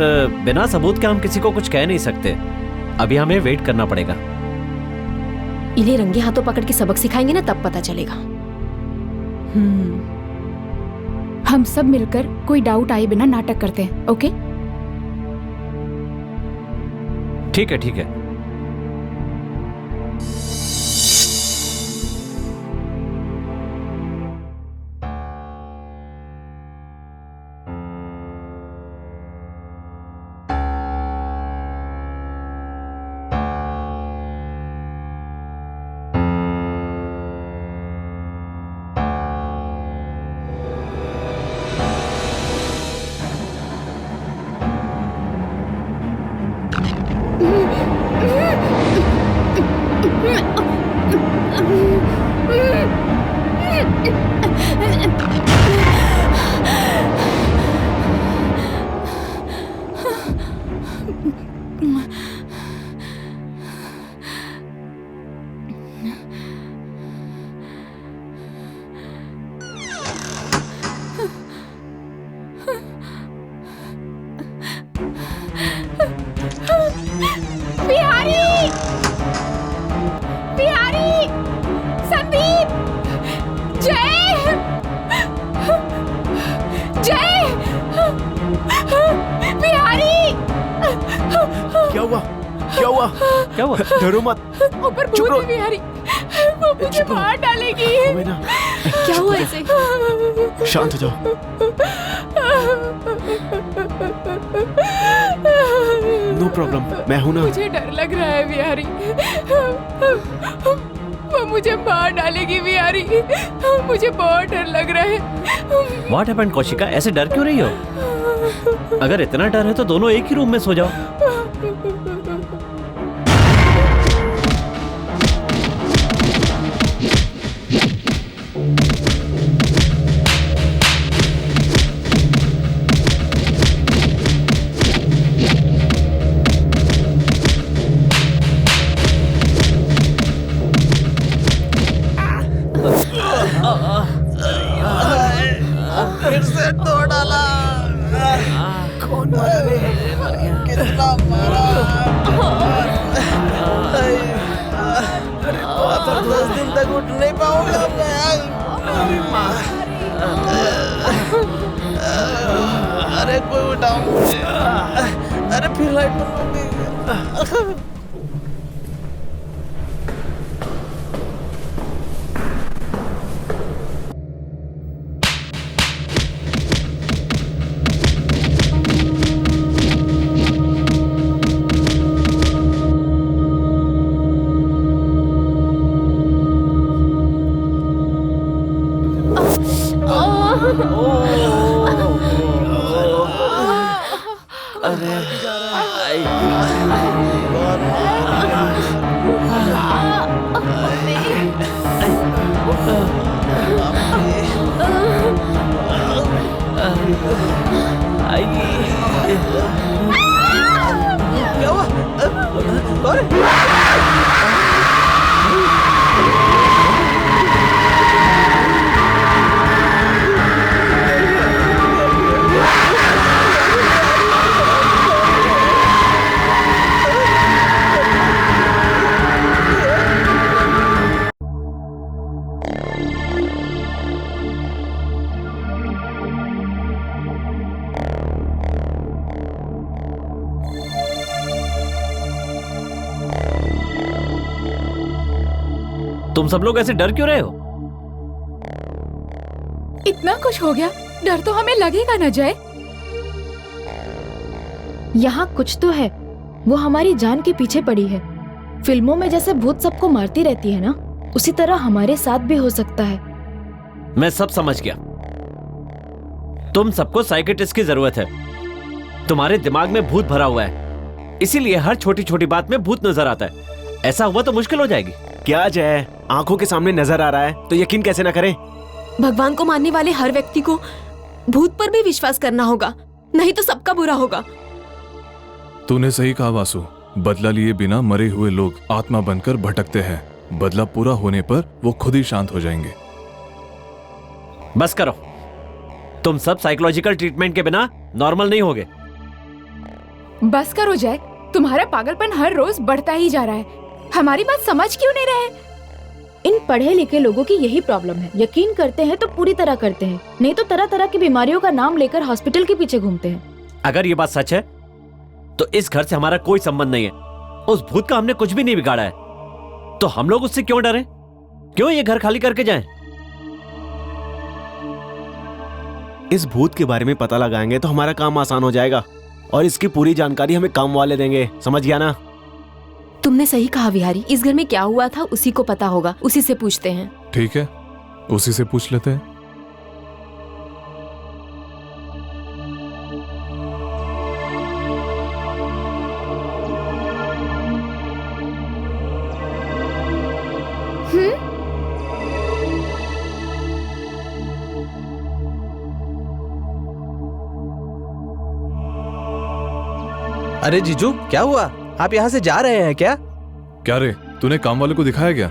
बिना सबूत के हम किसी को कुछ कह नहीं सकते। अभी हमें वेट करना पड़ेगा। इन्हें रंगे हाथों पकड़ के सबक सिखाएंगे ना, तब पता चलेगा। हम सब मिलकर कोई डाउट आए बिना नाटक करते हैं, ओके? ठीक है, ठीक है। क्या हुआ? डरो मत। ऊपर भूत है बिहारी, वो मुझे मार डालेगी। क्या हुआ ऐसे? शांत हो जाओ। नो प्रॉब्लम, मैं हूं ना। मुझे डर लग रहा है बिहारी, वो मुझे मार डालेगी बिहारी, मुझे बहुत डर लग रहा है। What happened कौशिका, ऐसे डर क्यों रही हो? अगर इतना डर है तो दोनों एक ही रूम में सो जाओ। कितना मारा। 10 दिन तक उठ नहीं पाऊंगा मैं। अरे कोई उठाओ मुझे। अरे फिर लाइट बंद हो गई। क्या हुआ? तुम सब लोग ऐसे डर क्यों रहे हो? इतना कुछ हो गया, डर तो हमें लगेगा न जय। यहाँ कुछ तो है, वो हमारी जान के पीछे पड़ी है। फिल्मों में जैसे भूत सबको मारती रहती है ना, उसी तरह हमारे साथ भी हो सकता है। मैं सब समझ गया। तुम सबको साइकियाट्रिस्ट की जरूरत है। तुम्हारे दिमाग में भूत भरा हुआ है, इसीलिए हर छोटी छोटी बात में भूत नजर आता है। ऐसा हुआ तो मुश्किल हो जाएगी। क्या जय, आंखों के सामने नजर आ रहा है तो यकीन कैसे ना करें? भगवान को मानने वाले हर व्यक्ति को भूत पर भी विश्वास करना होगा, नहीं तो सबका बुरा होगा। तूने सही कहा वासु। बदला लिए बिना मरे हुए लोग आत्मा बनकर भटकते हैं। बदला पूरा होने पर वो खुद ही शांत हो जाएंगे। बस करो, तुम सब साइकोलॉजिकल ट्रीटमेंट के बिना नॉर्मल नहीं होगे। बस करो जय, तुम्हारा पागलपन हर रोज बढ़ता ही जा रहा है। हमारी बात समझ क्यों नहीं रहे? इन पढ़े लिखे लोगों की यही प्रॉब्लम है। यकीन करते हैं तो पूरी तरह करते हैं, नहीं तो तरह तरह की बीमारियों का नाम लेकर हॉस्पिटल के पीछे घूमते हैं। अगर ये बात सच है तो इस घर से हमारा कोई संबंध नहीं है। उस भूत का हमने कुछ भी नहीं बिगाड़ा है, तो हम लोग उससे क्यों डरें? क्यों ये घर खाली करके जाएं? इस भूत के बारे में पता लगाएंगे तो हमारा काम आसान हो जाएगा और इसकी पूरी जानकारी हमें काम वाले देंगे। समझ गया ना? तुमने सही कहा विहारी, इस घर में क्या हुआ था उसी को पता होगा, उसी से पूछते हैं। ठीक है, उसी से पूछ लेते हैं। अरे जीजू, क्या हुआ? आप यहाँ से जा रहे हैं क्या? क्या रे, तूने काम वाले को दिखाया क्या?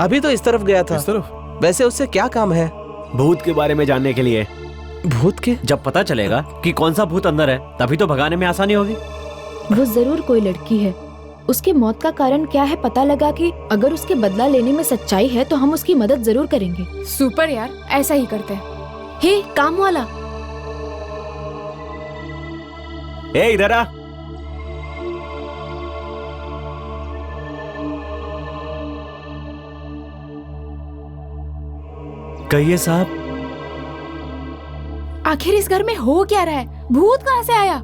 अभी तो इस तरफ गया था। इस तरफ? वैसे उससे क्या काम है? भूत के बारे में जानने के लिए। भूत के? जब पता चलेगा कि कौन सा भूत अंदर है तभी तो भगाने में आसानी होगी। वो जरूर कोई लड़की है। उसकी मौत का कारण क्या है पता लगा कि अगर उसके बदला लेने में सच्चाई है तो हम उसकी मदद जरूर करेंगे। सुपर यार, ऐसा ही करते हैं। हे काम वाला, ए इधर आ। कहिए साहब। आखिर इस घर में हो क्या रहा है? भूत कहाँ से आया?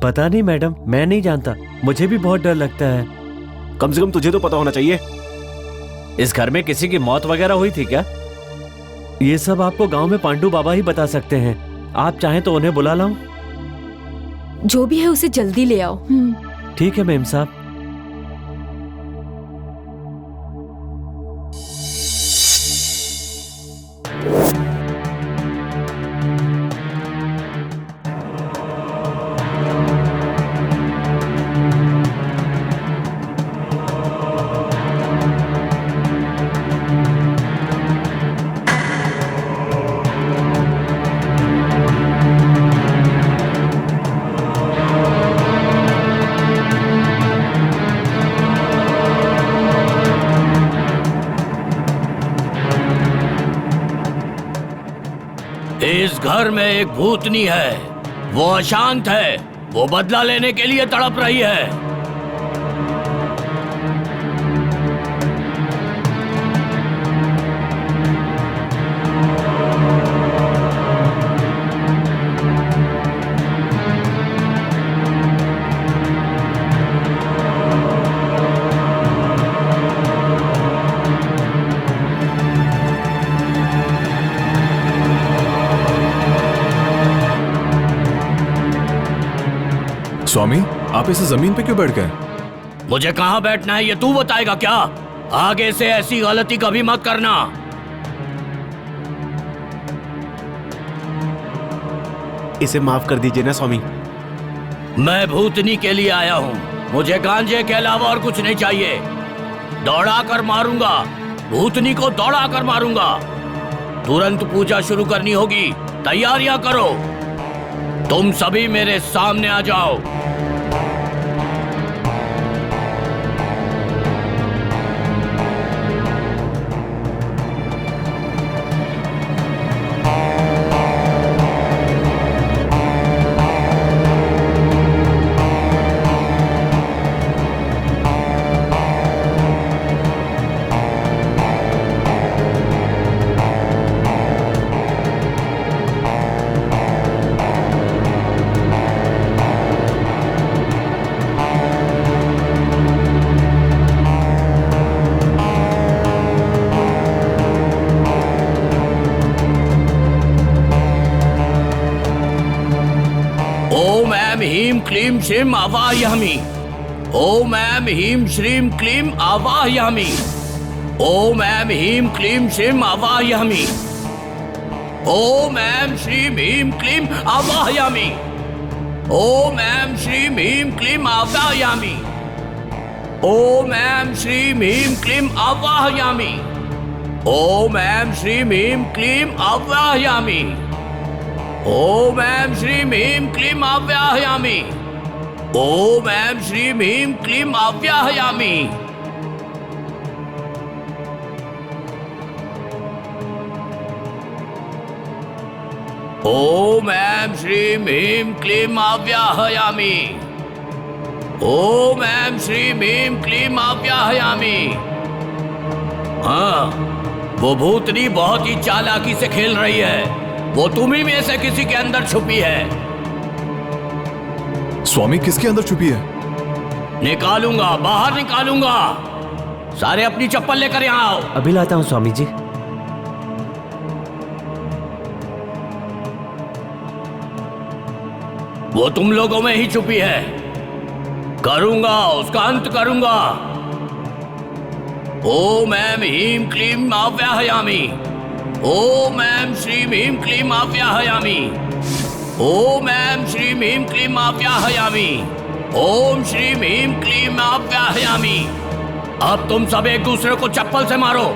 पता नहीं मैडम, मैं नहीं जानता। मुझे भी बहुत डर लगता है। कम से कम तुझे तो पता होना चाहिए। इस घर में किसी की मौत वगैरह हुई थी क्या? ये सब आपको गांव में पांडू बाबा ही बता सकते हैं। आप चाहें तो उन्हें बुला लाऊं? जो भी है उसे जल्दी ले आओ। ठीक है मेम साहब। घर में एक भूतनी है। वो अशांत है, वो बदला लेने के लिए तड़प रही है। स्वामी, आप इसे जमीन पे क्यों बैठ गए? मुझे कहाँ बैठना है ये तू बताएगा क्या? आगे से ऐसी गलती कभी मत करना। इसे माफ कर दीजिए ना स्वामी। मैं भूतनी के लिए आया हूँ, मुझे गांजे के अलावा और कुछ नहीं चाहिए। दौड़ा कर मारूंगा, भूतनी को दौड़ा कर मारूंगा। तुरंत पूजा शुरू करनी होगी, तैयारियां करो। तुम सभी मेरे सामने आ जाओ। ओम ऐं ह्रीं क्लीं श्रीं आवाहयामि। ओम ऐं ह्रीं श्रीं क्लीं आवाहयामि। ओम ऐं ह्रीं क्लीं श्रीं आवाहयामि। ओम ऐं श्रीं ह्रीं क्लीं आवाहयामि। ओम ऐं श्रीं ह्रीं क्लीं आवाहयामि। ओम ऐं श्रीं ह्रीं क्लीं आवाहयामि। ओम ऐं श्रीं ह्रीं क्लीं आवाहयामि। ओम ऐं श्रीं ह्रीं क्लीं आवाहयामि। ओम ऐं श्रीं ह्रीं क्लीं आवाहयामि। ओम ऐं श्रीं ह्रीं क्लीं आवाहयामि। ओम ऐं श्रीं ह्रीं क्लीं आवाहयामि। हाँ, वो भूतनी बहुत ही चालाकी से खेल रही है। वो तुम्ही में से किसी के अंदर छुपी है। स्वामी, किसके अंदर छुपी है? निकालूंगा, बाहर निकालूंगा। सारे अपनी चप्पल लेकर यहाँ आओ। अभी लाता हूँ स्वामी जी। वो तुम लोगों में ही छुपी है। करूंगा, उसका अंत करूंगा। ओम ऐं ह्रीं क्लीं आवाहयामि। ओम ऐं श्रीं ह्रीं क्लीं आवाहयामि। ओम ऐं श्रीं ह्रीं क्लीं आवाहयामि। ओम श्रीं ह्रीं क्लीं आवाहयामि। अब तुम सब एक दूसरे को चप्पल से मारो।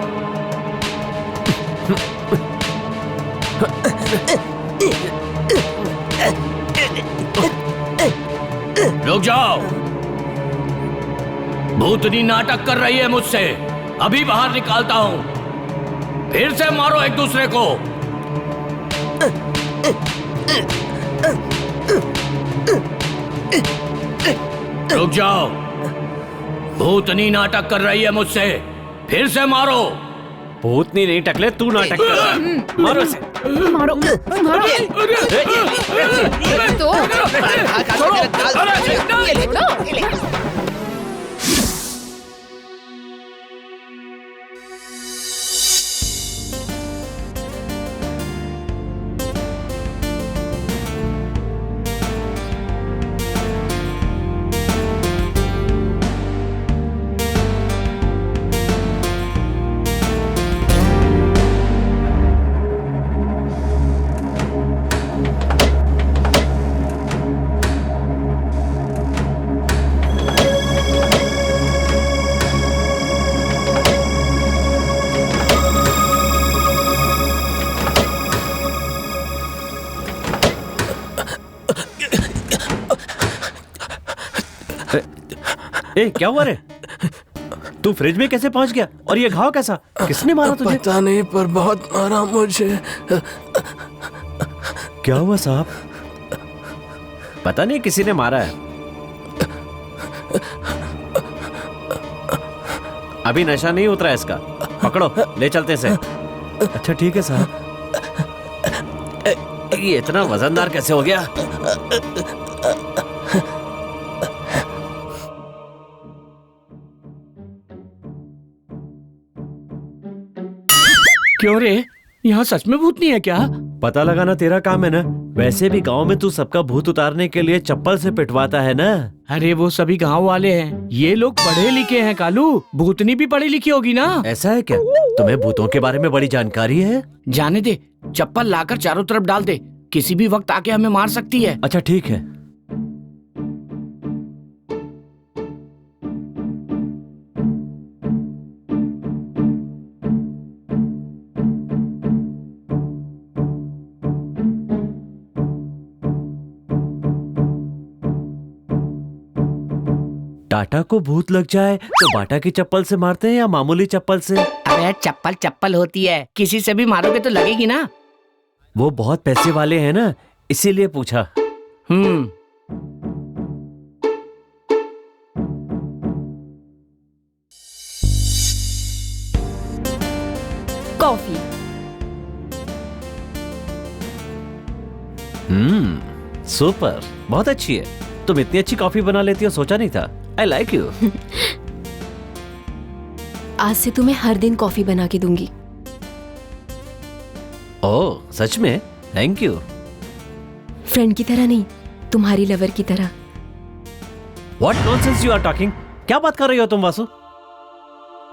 रुक जाओ। भूतनी नाटक कर रही है मुझसे। अभी बाहर निकालता हूं। फिर से मारो एक दूसरे को। रुक जाओ। भूतनी नाटक कर रही है मुझसे। फिर से मारो। भूतनी नहीं टकले, तू नाटक कर रहा है। मारो इसे। मारो मारो। तो ए, क्या हुआ रे? तू फ्रिज में कैसे पहुंच गया? और ये घाव कैसा? किसने मारा तुझे? पता नहीं, पर बहुत मारा मुझे। क्या हुआ साहब? पता नहीं किसी ने मारा है। अभी नशा नहीं उतरा इसका, पकड़ो ले चलते से। अच्छा ठीक है साहब। ये इतना वजनदार कैसे हो गया? क्यों रे, यहाँ सच में भूत नहीं है क्या? पता लगाना तेरा काम है ना। वैसे भी गांव में तू सबका भूत उतारने के लिए चप्पल से पिटवाता है ना। अरे वो सभी गांव वाले हैं, ये लोग पढ़े लिखे हैं कालू। भूतनी भी पढ़ी लिखी होगी ना। ऐसा है क्या? तुम्हें भूतों के बारे में बड़ी जानकारी है? जाने दे, चप्पल लाकर चारों तरफ डाल दे, किसी भी वक्त आके हमें मार सकती है। अच्छा ठीक है। टाटा को भूत लग जाए तो बाटा की चप्पल से मारते हैं या मामूली चप्पल से? अरे चप्पल चप्पल होती है, किसी से भी मारोगे तो लगेगी ना। वो बहुत पैसे वाले हैं ना, इसीलिए पूछा। कॉफी। सुपर, बहुत अच्छी है। तुम इतनी अच्छी कॉफी बना लेती हो, सोचा नहीं था। I like you. आज से तुम्हें हर दिन कॉफी बना के दूंगी। ओह सच में? Thank you. फ्रेंड की तरह नहीं, तुम्हारी लवर की तरह। What nonsense you are talking? क्या बात कर रही हो तुम वासु?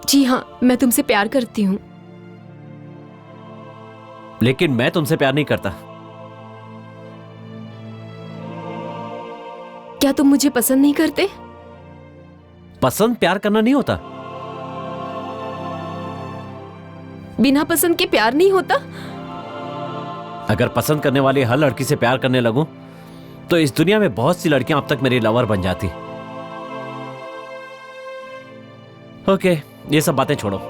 जी हाँ, मैं तुमसे प्यार करती हूँ। लेकिन मैं तुमसे प्यार नहीं करता। क्या तुम मुझे पसंद नहीं करते? पसंद प्यार करना नहीं होता। बिना पसंद के प्यार नहीं होता? अगर पसंद करने वाली हर लड़की से प्यार करने लगूं, तो इस दुनिया में बहुत सी लड़कियां अब तक मेरी लवर बन जाती। ओके, ये सब बातें छोड़ो।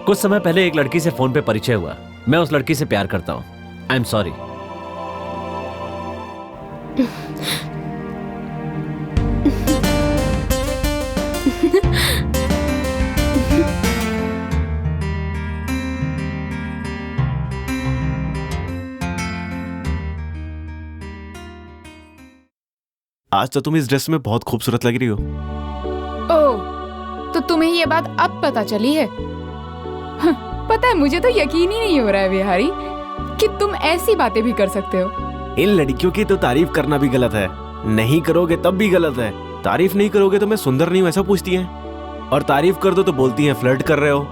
कुछ समय पहले एक लड़की से फोन पे परिचय हुआ। मैं उस लड़की से प्यार करता हूं। I am sorry. आज तो तुम इस ड्रेस में बहुत खूबसूरत लग रही हो। ओह, तो तुम्हें ये बात अब पता चली है? पता है, मुझे तो यकीन ही नहीं हो रहा है बिहारी कि तुम ऐसी बातें भी कर सकते हो। इन लड़कियों की तो तारीफ करना भी गलत है, नहीं करोगे तब भी गलत है। तारीफ नहीं करोगे तो मैं सुंदर नहीं हूँ ऐसा पूछती हैं, और तारीफ कर दो तो बोलती हैं फ्लर्ट कर रहे हो।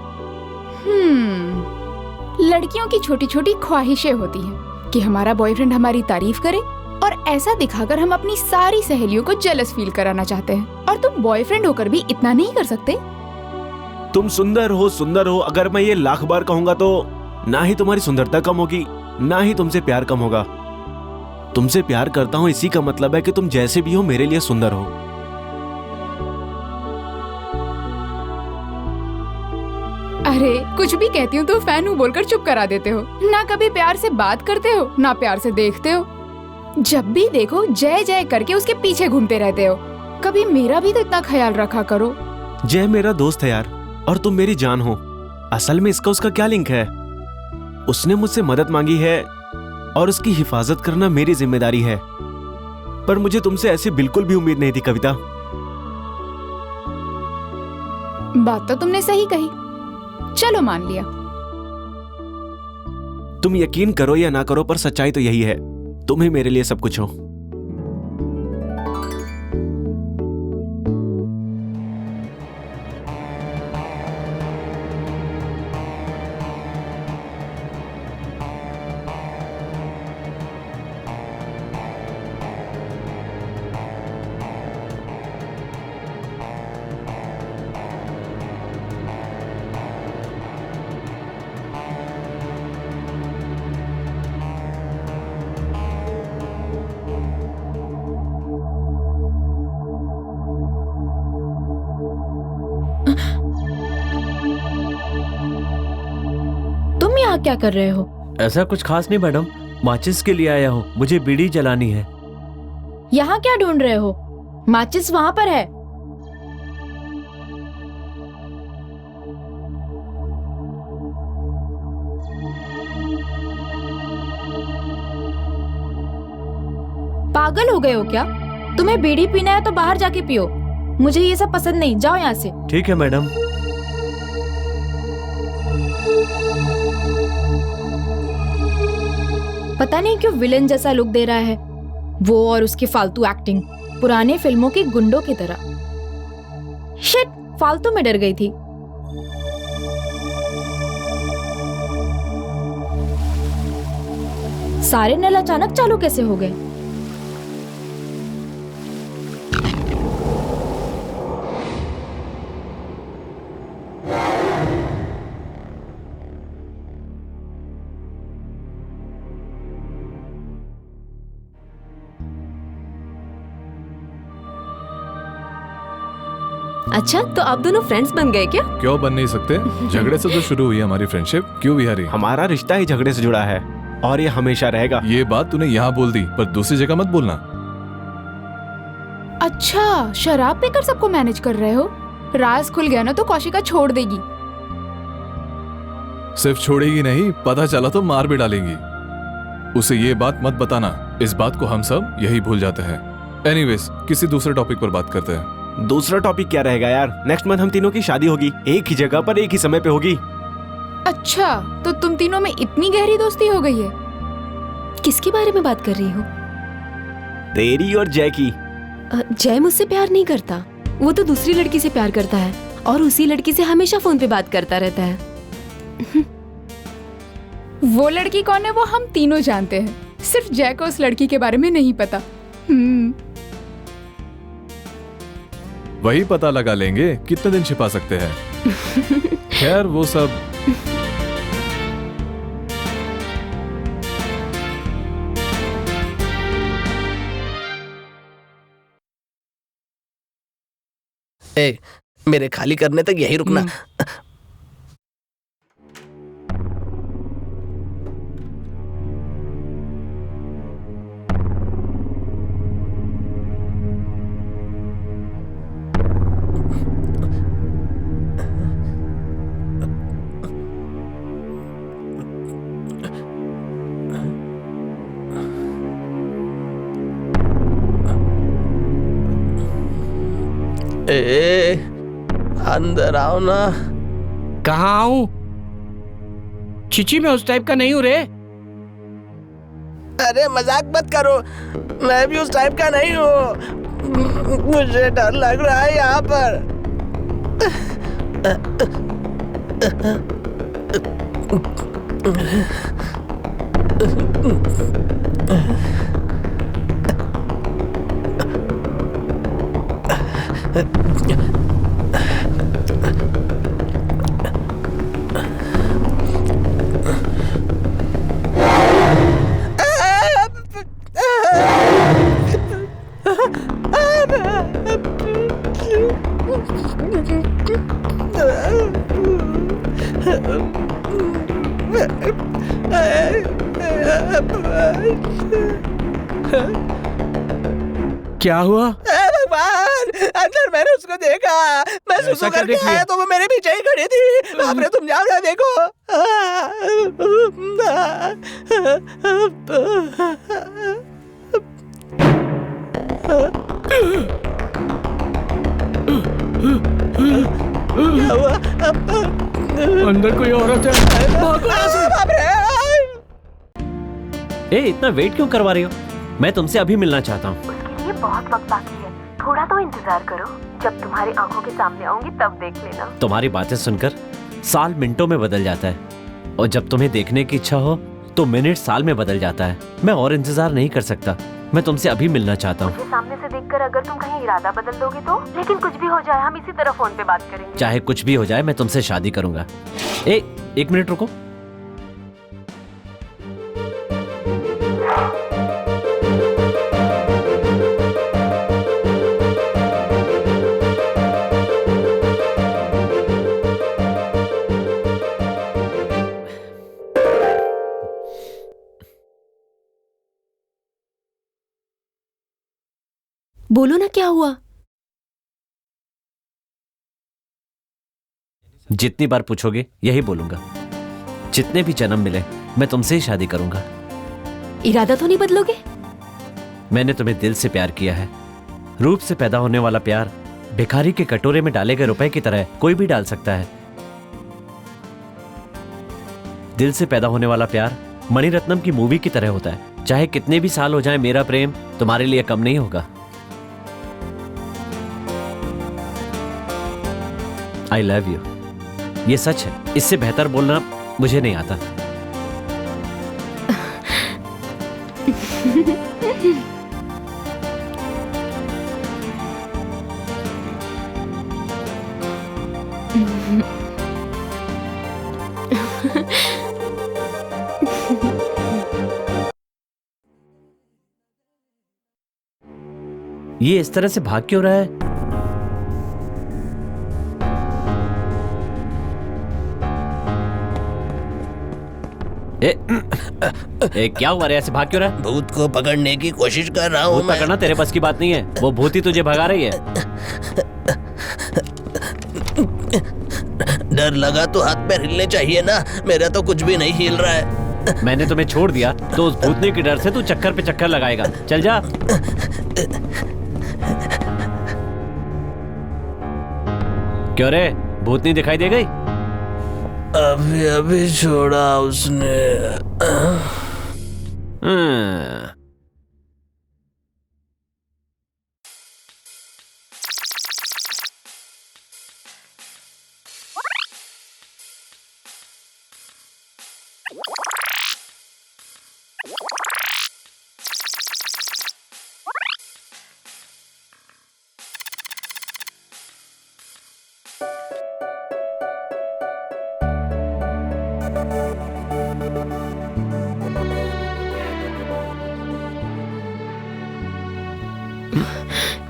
लड़कियों की छोटी छोटी ख्वाहिशें होती हैं कि हमारा बॉयफ्रेंड हमारी तारीफ करे, और ऐसा दिखाकर हम अपनी सारी सहेलियों को जेलस फील कराना चाहते हैं। और तुम बॉयफ्रेंड होकर भी इतना नहीं कर सकते? तुम सुंदर हो, अगर मैं ये लाख बार कहूंगा तो ना ही तुम्हारी सुंदरता कम होगी, ना ही तुमसे प्यार कम होगा। तुमसे प्यार करता हूँ, इसी का मतलब है कि तुम जैसे भी हो मेरे लिए सुंदर हो। अरे कुछ भी कहती हूँ तो फैन हूँ बोलकर चुप करा देते हो। ना कभी प्यार से बात करते हो, ना प्यार से देखते हो। जब भी देखो जय जय करके उसके पीछे घूमते रहते हो। कभी मेरा भी तो इतना ख्याल रखा करो। जय मेरा दोस्त है यार, और तुम मेरी जान हो। असल में इसका उसका क्या लिंक है? उसने मुझसे मदद मांगी है और उसकी हिफाजत करना मेरी जिम्मेदारी है। पर मुझे तुमसे ऐसी बिल्कुल भी उम्मीद नहीं थी कविता। बात तो तुमने सही कही, चलो मान लिया। तुम यकीन करो या ना करो, पर सच्चाई तो यही है, तुम ही मेरे लिए सब कुछ हो। तुम यहाँ क्या कर रहे हो? ऐसा कुछ खास नहीं मैडम, माचिस के लिए आया हूँ, मुझे बीड़ी जलानी है। यहाँ क्या ढूंढ रहे हो? माचिस वहां पर है। पागल हो गए हो क्या? तुम्हें बीड़ी पीना है तो बाहर जाके पियो, मुझे ये सब पसंद नहीं। जाओ यहाँ से। ठीक है मैडम। पता नहीं क्यों विलेन जैसा लुक दे रहा है वो, और उसकी फालतू एक्टिंग पुराने फिल्मों के गुंडों की तरह। शिट, फालतू में डर गई थी। सारे नल अचानक चालू कैसे हो गए? अच्छा, तो आप दोनों फ्रेंड्स बन गए क्या? क्यों बन नहीं सकते? झगड़े से तो शुरू हुई हमारी फ्रेंडशिप। क्यों बिहारी? हमारा रिश्ता ही झगड़े से जुड़ा है और ये हमेशा रहेगा। ये बात तूने यहाँ बोल दी, पर दूसरी जगह मत बोलना। अच्छा, शराब पीकर सबको मैनेज कर रहे हो? राज खुल गया ना तो कौशिका छोड़ देगी। सिर्फ छोड़ेगी नहीं, पता चला तो मार भी डालेंगी। उसे ये बात मत बताना, इस बात को हम सब यही भूल जाते हैं। एनीवेज, किसी दूसरे टॉपिक पर बात करते हैं। दूसरा टॉपिक क्या रहेगा यार? नेक्स्ट मंथ हम तीनों की शादी होगी, एक ही जगह पर एक ही समय पे होगी। अच्छा, तो तुम तीनों में इतनी गहरी दोस्ती हो गई है? किसके बारे में बात कर रही हो? तेरी और जय की। जय मुझसे प्यार नहीं करता, वो तो दूसरी लड़की से प्यार करता है और उसी लड़की से हमेशा फोन पे बात करता रहता है। वो लड़की कौन है वो हम तीनों जानते हैं, सिर्फ जय को उस लड़की के बारे में नहीं पता। वही पता लगा लेंगे कितने दिन छिपा सकते हैं। खैर वो सब। मेरे खाली करने तक यही रुकना। अंदर आओ ना। कहाँ आऊं? चिची, मैं उस टाइप का नहीं हूँ रे। अरे मजाक मत करो, मैं भी उस टाइप का नहीं हूँ। मुझे डर लग रहा है यहाँ पर। क्या हुआ? भगवान, अंदर मैंने उसको देखा। मैं सुसु करके आया तो वो मेरे पीछे ही खड़ी थी। बाप रे, तुम जाओ ना, देखो। क्या हुआ? अंदर कोई औरत है। भागो यहाँ से। बाप रे। इतना वेट क्यों करवा रही हो? मैं तुमसे अभी मिलना चाहता हूँ। उसके लिए बहुत वक्त बाकी है, थोड़ा तो इंतजार करो। जब तुम्हारी आंखों के सामने आऊंगी तब देख लेना। तुम्हारी बातें सुनकर साल मिनटों में बदल जाता है, और जब तुम्हें देखने की इच्छा हो तो मिनट साल में बदल जाता है। मैं और इंतजार नहीं कर सकता, मैं तुमसे अभी मिलना चाहता हूँ। मुझे सामने से देखकर अगर तुम कहीं इरादा बदल दोगे तो? लेकिन कुछ भी हो जाए हम इसी तरह फोन पे बात करेंगे। चाहे कुछ भी हो जाए, मैं तुमसे शादी करूंगा। एक मिनट रुको। बोलो ना क्या हुआ। जितनी बार पूछोगे यही बोलूंगा। जितने भी जन्म मिले मैं तुमसे ही शादी करूंगा। इरादा तो नहीं बदलोगे? मैंने तुम्हें दिल से प्यार किया है। रूप से पैदा होने वाला प्यार भिखारी के कटोरे में डाले गए रुपए की तरह कोई भी डाल सकता है। दिल से पैदा होने वाला प्यार मणिरत्नम की मूवी की तरह होता है। चाहे कितने भी साल हो जाए, मेरा प्रेम तुम्हारे लिए कम नहीं होगा। आई लव यू। ये सच है, इससे बेहतर बोलना मुझे नहीं आता। ये इस तरह से भाग क्यों रहा है? क्या हुआ रे, ऐसे भाग क्यों रहा है? भूत को पकड़ने की कोशिश कर रहा हूँ। भूत पकड़ना तेरे बस की बात नहीं है, वो भूत ही तुझे भगा रही है। डर लगा तो हाथ पैर हिलने चाहिए ना, मेरा तो कुछ भी नहीं हिल रहा है। मैंने तुम्हें छोड़ दिया तो उस भूतनी के डर से तू चक्कर पे चक्कर लगाएगा। चल जा। क्यों रे, भूतनी दिखाई दे गई? अभी अभी छोड़ा उसने।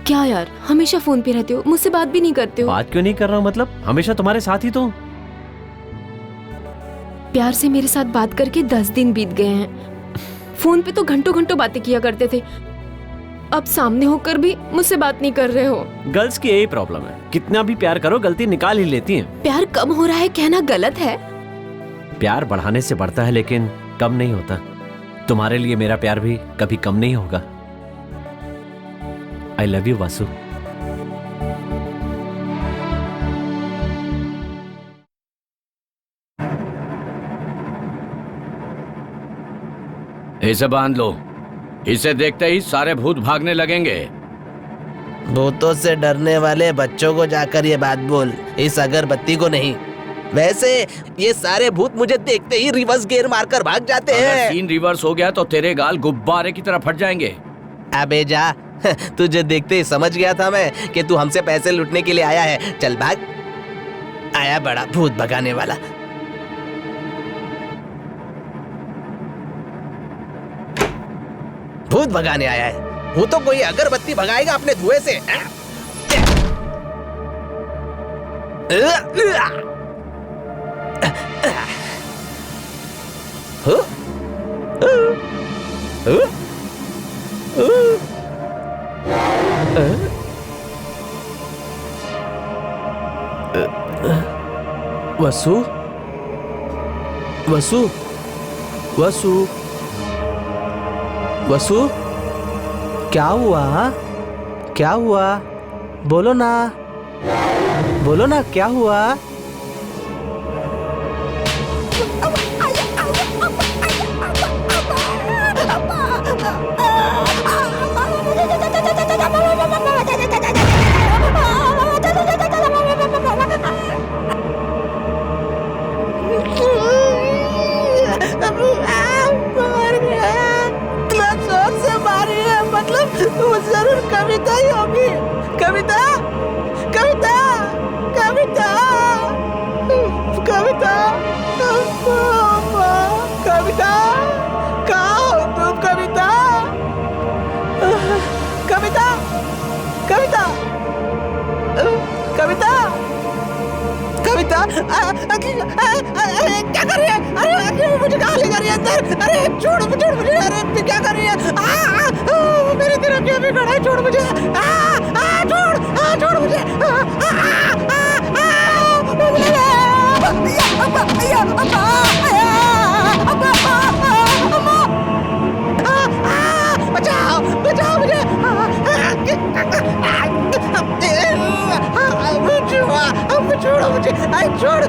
क्या यार, हमेशा फोन पे रहते हो, मुझसे बात भी नहीं करते हो। बात क्यों नहीं कर रहा हूँ? मतलब हमेशा तुम्हारे साथ ही तो। प्यार से मेरे साथ बात करके 10 दिन बीत गए हैं। फोन पे तो घंटों घंटों बातें किया करते थे, अब सामने होकर भी मुझसे बात नहीं कर रहे हो। गर्ल्स की यही प्रॉब्लम है, कितना भी प्यार करो गलती निकाल ही लेती हैं। प्यार कम हो रहा है कहना गलत है। प्यार बढ़ाने से बढ़ता है लेकिन कम नहीं होता। तुम्हारे लिए मेरा प्यार भी कभी कम नहीं होगा। आई लव यू वासु। इसे बांध लो, इसे देखते ही सारे भूत भागने लगेंगे। भूतों से डरने वाले बच्चों को जाकर ये बात बोल, इस अगरबत्ती को नहीं। वैसे ये सारे भूत मुझे देखते ही रिवर्स गियर मारकर भाग जाते हैं। अगर सीन रिवर्स हो गया तो तेरे गाल गुब्बारे की तरह फट जाएंगे। अबे जा, तुझे देखते ही समझ गया था मैं कि तू हमसे पैसे लूटने के लिए आया है। चल भाग। आया बड़ा भूत भगाने वाला। भूत भगाने आया है। भूतों को ये अगरबत्ती भगाएगा अपने धुएं से। वसु, वसु, वसु, वसु, क्या हुआ? क्या हुआ? बोलो ना, बोलो ना, क्या हुआ? जरूर कविता ही होगी। कविता, कविता, कविता, कविता, कविता, कहाँ हो तुम? कविता, कविता, कविता, कविता, कविता, क्या कर रही है? अरे मुझे कहाँ ले जा रही है अंदर? अरे छोड़ मुझे, अरे क्या कर रही है? मेरे तेरे क्या बिगड़ा है? छोड़ मुझे, छोड़ मुझे। बचाओ बचाओ मुझे। छोड़ो मुझे, छोड़।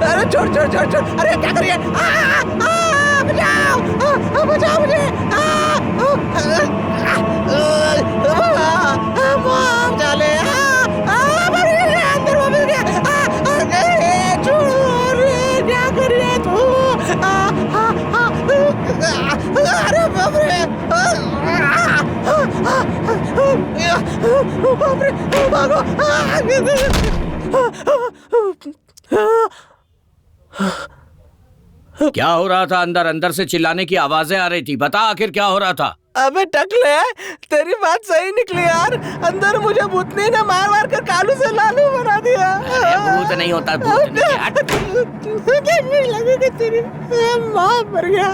अरे छोड़ छोड़ छोड़ छोड़। अरे क्या करिए? बचाओ बचाओ मुझे। बचा ले। अंदर वो मिल गया। छोड़, क्या करिए तू? अरे बाप रे, बाप रे, भागो। क्या हो रहा था? अंदर अंदर से चिल्लाने की आवाजें आ रही थी। बता आखिर क्या हो रहा था? अबे टकले, तेरी बात सही निकली यार। अंदर मुझे भूतनी ने मार मार कर कालू से लालू बना दिया। अरे भूत नहीं होता, भूतनी। लगेगा तेरी माँ मर गया।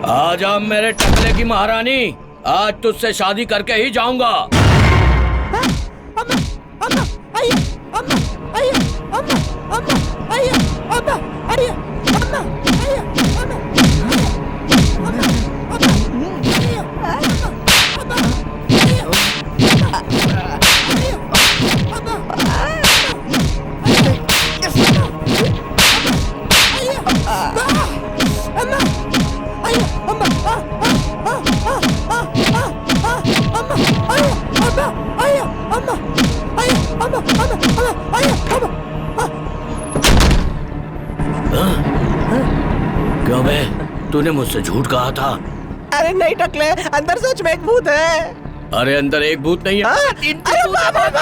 आज हम मेरे टकले की महारानी, आज तुझसे शादी करके ही जाऊंगा। क्यों बे, तूने मुझसे झूठ कहा था? अरे नहीं टकले, अंदर सच में एक भूत है। अरे अंदर एक भूत नहीं है। अरे बाबा।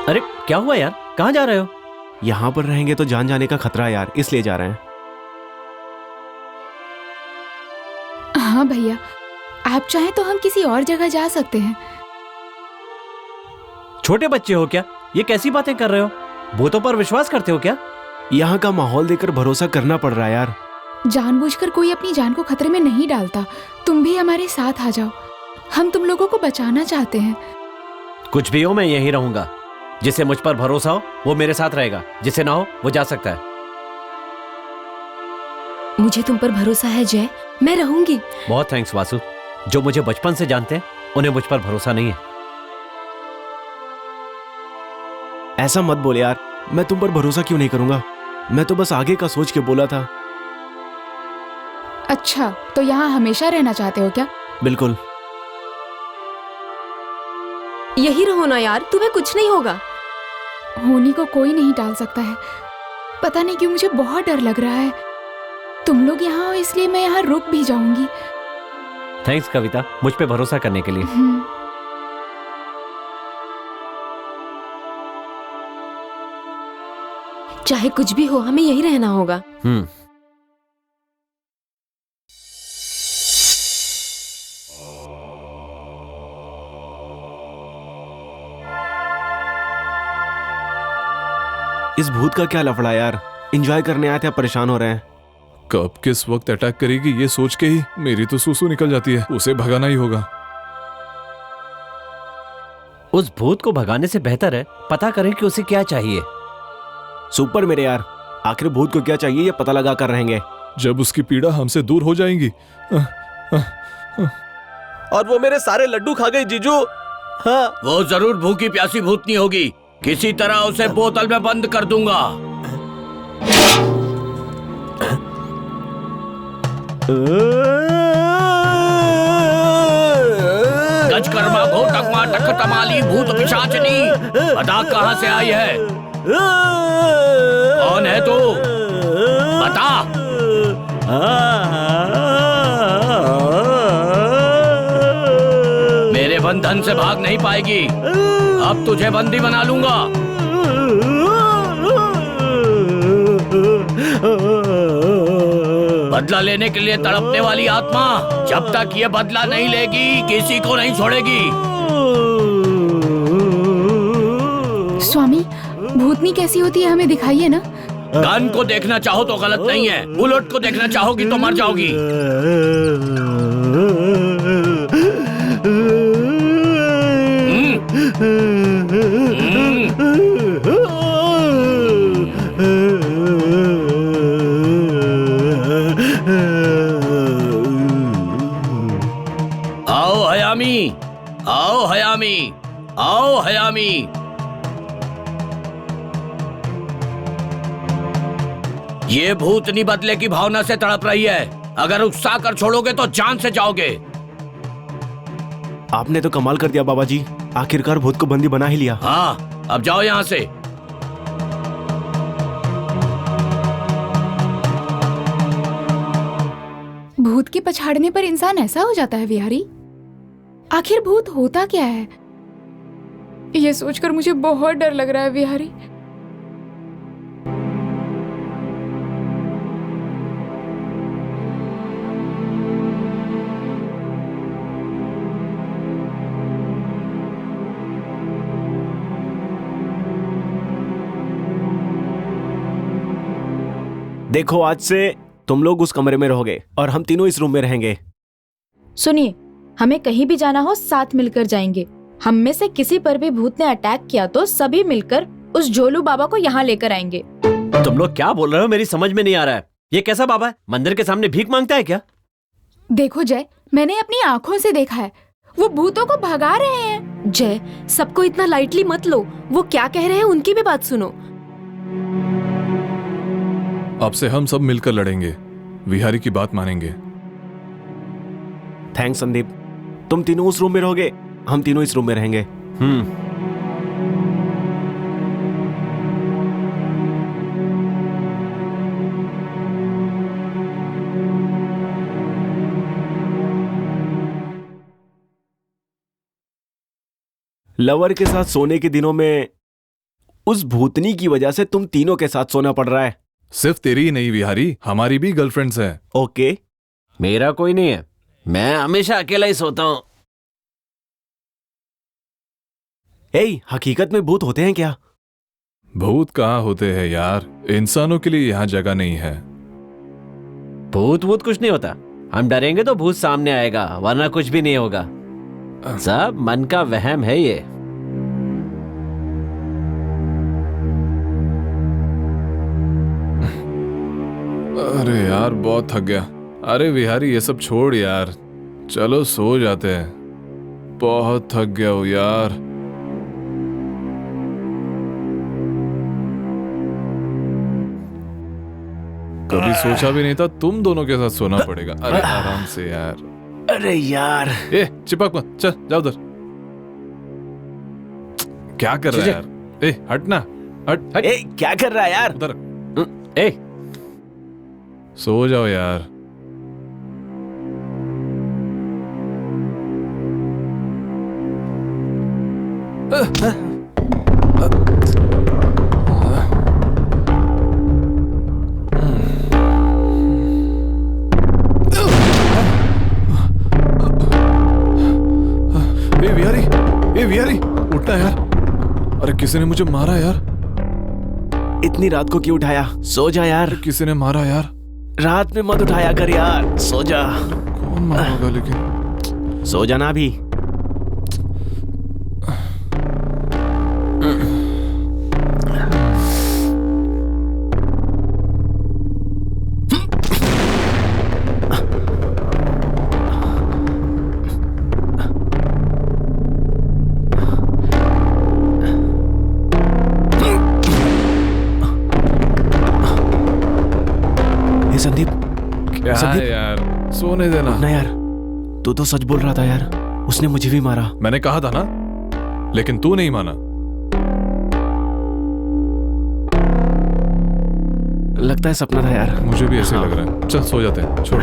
अरे क्या हुआ यार, कहाँ जा रहे हो? यहाँ पर रहेंगे तो जान जाने का खतरा है यार, इसलिए जा रहे हैं। हाँ भैया, आप चाहें तो हम किसी और जगह जा सकते हैं। छोटे बच्चे हो क्या? ये कैसी बातें कर रहे हो? भूतों पर विश्वास करते हो क्या? यहाँ का माहौल देखकर भरोसा करना पड़ रहा है यार। जानबूझकर कोई अपनी जान को खतरे में नहीं डालता। तुम भी हमारे साथ आ जाओ, हम तुम लोगों को बचाना चाहते हैं। कुछ भी हो, मैं यहीं रहूंगा। जिसे मुझ पर भरोसा हो वो मेरे साथ रहेगा, जिसे ना हो वो जा सकता है। मुझे तुम पर भरोसा है जय, मैं रहूंगी। बहुत थैंक्स वासु। जो मुझे बचपन से जानते हैं उन्हें मुझ पर भरोसा नहीं है। ऐसा मत बोले यार, मैं तुम पर भरोसा क्यों नहीं करूंगा? मैं तो बस आगे का सोच के बोला था। अच्छा, तो यहाँ हमेशा रहना चाहते हो क्या? बिल्कुल। यही रहो ना यार, तुम्हें कुछ नहीं होगा। होनी को कोई नहीं टाल सकता है। पता नहीं क्यों मुझे बहुत डर लग रहा है। तुम लोग यहाँ हो इसलिए मैं यहाँ रुक भी जाऊंगी। थैंक्स कविता, मुझ पे भरोसा करने के लिए। चाहे कुछ भी हो, हमें यही रहना होगा। इस भूत का क्या लफड़ा यार, एंजॉय करने आए थे, आप परेशान हो रहे हैं। कब किस वक्त अटैक करेगी ये सोच के ही मेरी तो सूसू निकल जाती है। उसे भगाना ही होगा। उस भूत को भगाने से बेहतर है पता करें कि उसे क्या चाहिए। सुपर मेरे यार, आखिर भूत को क्या चाहिए ये पता लगा कर रहेंगे। जब उसकी पीड़ा हमसे दूर हो जाएंगी। और वो मेरे सारे लड्डू खा गई जीजू। हाँ, वो जरूर भूखी प्यासी भूतनी होगी। किसी तरह उसे बोतल में बंद कर दूंगा। गजकर्मा घोटकमा टकटमाली भूत पिशाचनी, बता कहां से आई है? कौन है तू? मेरे बंधन से भाग नहीं पाएगी। अब तुझे बंदी बना लूंगा। बदला लेने के लिए तड़पने वाली आत्मा जब तक ये बदला नहीं लेगी किसी को नहीं छोड़ेगी। स्वामी, भूतनी कैसी होती है हमें दिखाइए ना। गन को देखना चाहो तो गलत नहीं है, बुलेट को देखना चाहोगी तो मर जाओगी। आओ हयामी, आओ हयामी, आओ हयामी। ये भूतनी बदले की भावना से तड़प रही है। अगर उकसा कर छोड़ोगे तो जान से जाओगे। आपने तो कमाल कर दिया बाबा जी, आखिरकार भूत को बंदी बना ही लिया। हाँ, अब जाओ यहां से। भूत के पछाड़ने पर इंसान ऐसा हो जाता है विहारी? आखिर भूत होता क्या है? ये सोचकर मुझे बहुत डर लग रहा है विहारी। देखो, आज से तुम लोग उस कमरे में रहोगे और हम तीनों इस रूम में रहेंगे। सुनिए, हमें कहीं भी जाना हो साथ मिलकर जाएंगे। हम में से किसी पर भी भूत ने अटैक किया तो सभी मिलकर उस झोलू बाबा को यहाँ लेकर आएंगे। तुम लोग क्या बोल रहे हो? मेरी समझ में नहीं आ रहा है। ये कैसा बाबा है? मंदिर के सामने भीख मांगता है क्या? देखो जय, मैंने अपनी आंखों से देखा है, वो भूतों को भगा रहे हैं। जय, सबको इतना लाइटली मत लो। वो क्या कह रहे हैं उनकी भी बात सुनो। अब से हम सब मिलकर लड़ेंगे, विहारी की बात मानेंगे। थैंक्स संदीप। तुम तीनों उस रूम में रहोगे, हम तीनों इस रूम में रहेंगे। लवर के साथ सोने के दिनों में उस भूतनी की वजह से तुम तीनों के साथ सोना पड़ रहा है। सिर्फ तेरी ही नहीं विहारी, हमारी भी गर्लफ्रेंड्स हैं। ओके, मेरा कोई नहीं है, मैं हमेशा अकेला ही सोता हूं। हकीकत में भूत होते हैं क्या? भूत कहाँ होते हैं यार, इंसानों के लिए यहाँ जगह नहीं है। भूत कुछ नहीं होता। हम डरेंगे तो भूत सामने आएगा, वरना कुछ भी नहीं होगा। सब मन का वहम है ये। अरे यार बहुत थक गया। अरे विहारी ये सब छोड़ यार, चलो सो जाते हैं। बहुत थक गया हूँ यार। कभी सोचा भी नहीं था तुम दोनों के साथ सोना पड़ेगा। अरे आराम से यार। अरे यार, चिपक मत, चल जा उधर। क्या कर रहा है यार? हट ना, हट। क्या कर रहा है यार? उधर सो जाओ यार। विहारी उठना यार। अरे किसी ने मुझे मारा यार। इतनी रात को क्यों उठाया? सो जा यार। किसी ने मारा यार। रात में मत उठाया कर यार, सो जा। कौन मारा होगा लेकिन? सो जाना अभी। संदीप, क्या संदीप यार, सोने देना ना यार। तू तो सच बोल रहा था यार, उसने मुझे भी मारा। मैंने कहा था ना, लेकिन तू नहीं माना। लगता है सपना था यार। मुझे भी ऐसे ही लग रहा है। चल सो जाते हैं, छोड़।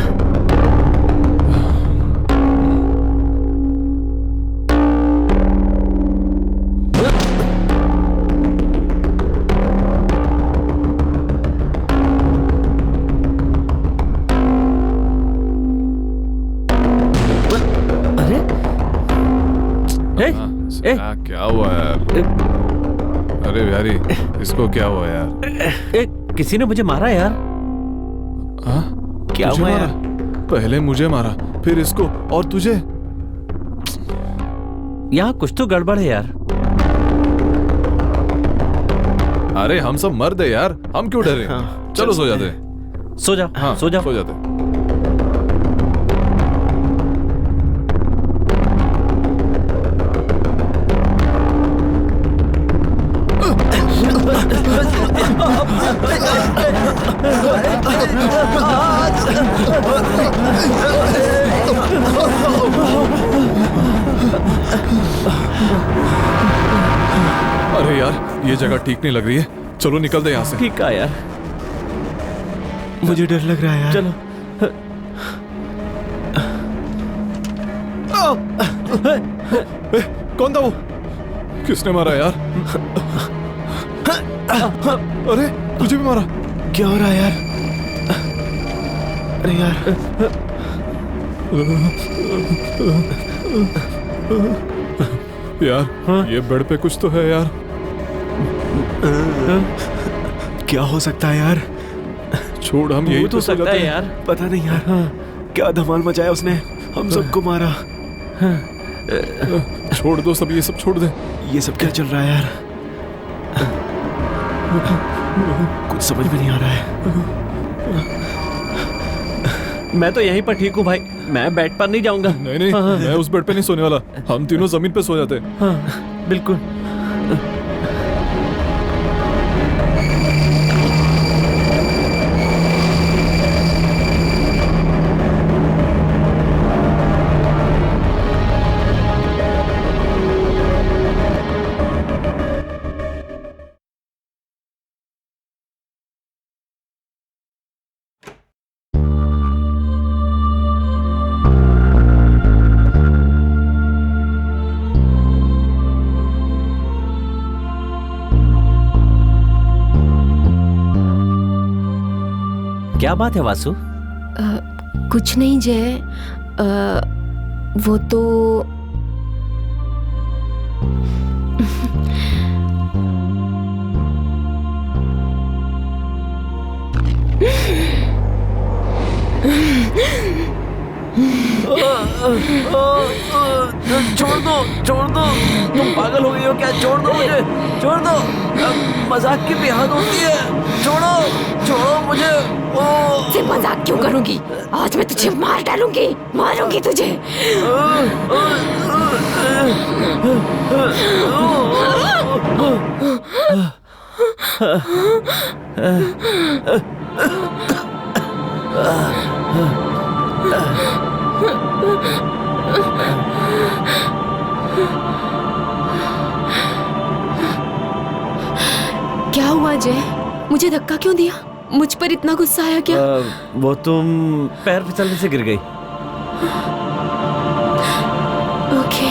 क्या हुआ यार? अरे यारी, इसको क्या हुआ यार? किसी ने मुझे मारा यार। क्या हुआ यार? पहले मुझे मारा, फिर इसको, और तुझे। यहाँ कुछ तो गड़बड़ है यार। अरे हम सब मर्द है यार, हम क्यों डरे? चलो सो जाते। सो जाओ। हाँ सो जाओ। सो जाते। अरे यार, ये जगह ठीक नहीं लग रही है। चलो निकलते यहाँ से। ठीक है यार, मुझे डर लग रहा है यार। चलो। कौन था वो? किसने मारा यार? अरे तुझे भी मारा? क्या हो रहा है यार? अरे यार, यार ये बेड पे कुछ तो है यार। क्या हो सकता है यार? छोड़, हम यही तो सो सकता जाते है हैं। यार। पता नहीं यार, क्या धमाल मचाया उसने, हम सबको मारा। छोड़ दो सब, ये सब छोड़ दे। ये सब क्या चल रहा है यार? कुछ समझ में नहीं आ रहा है। मैं तो यहीं पर ठीक हूँ भाई, मैं बेड पर नहीं जाऊंगा। नहीं नहीं, मैं उस बेड पे नहीं सोने वाला। हम तीनों जमीन पे सो जाते। हाँ बिल्कुल। क्या बात है वासु? कुछ नहीं जय, वो तो छोड़ दो, तुम पागल हो गई हो क्या? छोड़ दो मुझे, छोड़ दो। मजाक की भी हद होती है। छोड़ो मुझे। से मजाक क्यों करूंगी? आज मैं तुझे मार डालूंगी, मारूंगी तुझे। क्या हुआ जय? मुझे धक्का क्यों दिया? मुझ पर इतना गुस्सा आया क्या? वो तुम पैर फिसलने से गिर गई। ओके।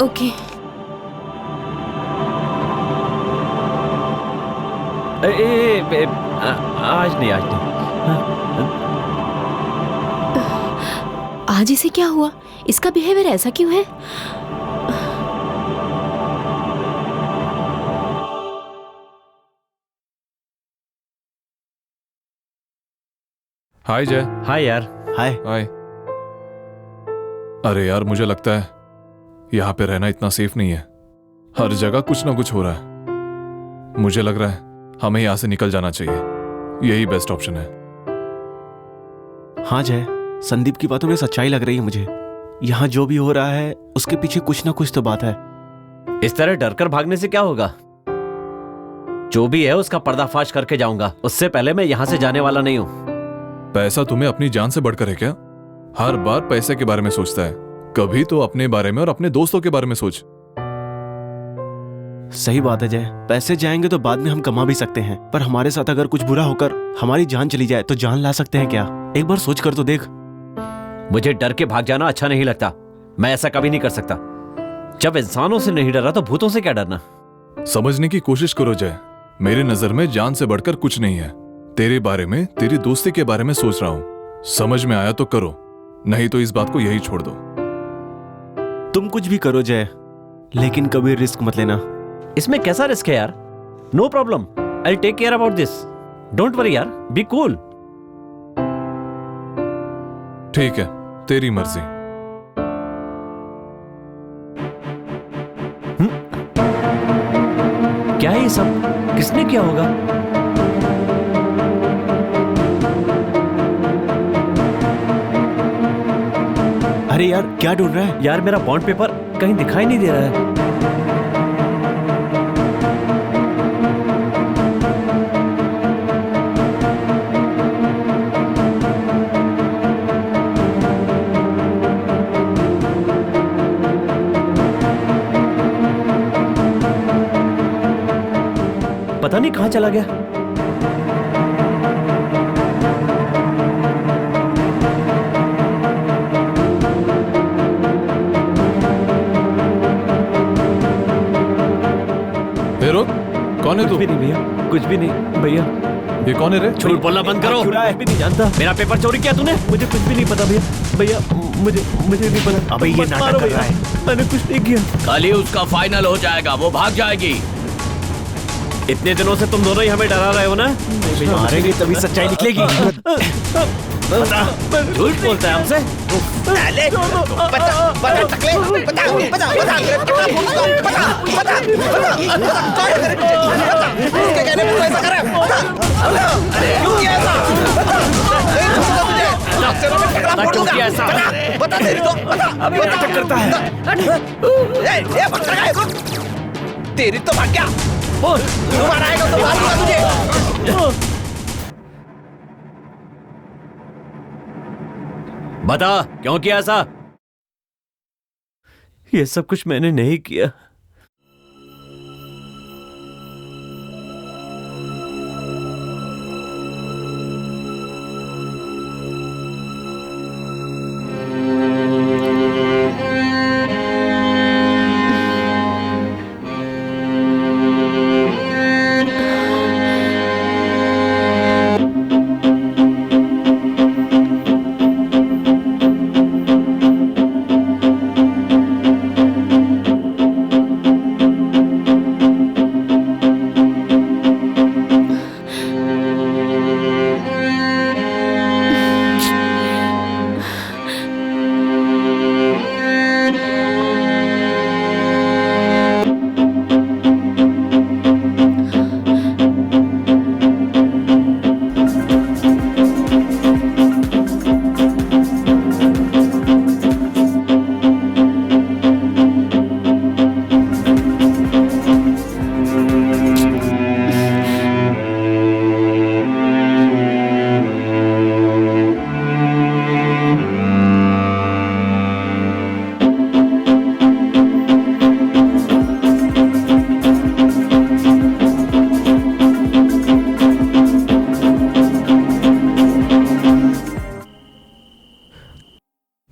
ओके। आज नहीं। आज इसे क्या हुआ? इसका बिहेवियर ऐसा क्यों है? हाय जय। हाय यार। हाय। हाय। अरे यार, मुझे लगता है यहाँ पे रहना इतना सेफ नहीं है। हर जगह कुछ ना कुछ हो रहा है। मुझे लग रहा है हमें यहाँ से निकल जाना चाहिए। यही बेस्ट ऑप्शन है। हाँ जय, संदीप की बातों में सच्चाई लग रही है मुझे। यहाँ जो भी हो रहा है उसके पीछे कुछ ना कुछ तो बात है। इस तरह डर कर भागने से क्या होगा? जो भी है उसका पर्दाफाश करके जाऊंगा। उससे पहले मैं यहाँ से जाने वाला नहीं हूँ। पैसा तुम्हें अपनी जान से बढ़कर है क्या? हर बार पैसे के बारे में सोचता है। कभी तो अपने बारे में और अपने दोस्तों के बारे में सोच। सही बात है जय, पैसे जाएंगे तो बाद में हम कमा भी सकते हैं, पर हमारे साथ अगर कुछ बुरा होकर हमारी जान चली जाए तो जान ला सकते हैं क्या? एक बार सोच कर तो देख। मुझे डर के भाग जाना अच्छा नहीं लगता। मैं ऐसा कभी नहीं कर सकता। जब इंसानों से नहीं डरा तो भूतों से क्या डरना? समझने की कोशिश करो जय, मेरी नजर में जान से बढ़कर कुछ नहीं है। तेरे बारे में, तेरी दोस्ती के बारे में सोच रहा हूं। समझ में आया तो करो, नहीं तो इस बात को यही छोड़ दो। तुम कुछ भी करो जय, लेकिन कभी रिस्क मत लेना। इसमें कैसा रिस्क है यार? No problem, I take care about this. Don't worry यार, बी कूल। ठीक है, तेरी मर्जी। क्या है ये सब? किसने किया होगा? अरे यार, क्या ढूंढ रहा है? यार मेरा बॉन्ड पेपर कहीं दिखाई नहीं दे रहा है। पता नहीं कहां चला गया। रुक, कौन है तू? कुछ भी नहीं भैया, कुछ भी नहीं भैया। ये कौन है रे? झूठ बोलना बंद करो। भी नहीं जानता। मेरा पेपर चोरी किया तूने? मुझे कुछ भी नहीं पता भैया। भैया मुझे नहीं पता। अबे ये नाटक कर रहा है। मैंने कुछ नहीं किया। कल ही उसका फाइनल हो जाएगा, वो भाग जाएगी। इतने दिनों से तुम दोनों ही हमें डरा रहे हो ना? मारेंगे तभी सच्चाई निकलेगी। झूठ बोलता है हमसे। क्यों किया ऐसा? बता तेरी तो अभी नाटक करता है। तेरी तो भाग गया। दोबारा आएगा तो मारूंगा तुझे। बता क्यों किया ऐसा? ये सब कुछ मैंने नहीं किया।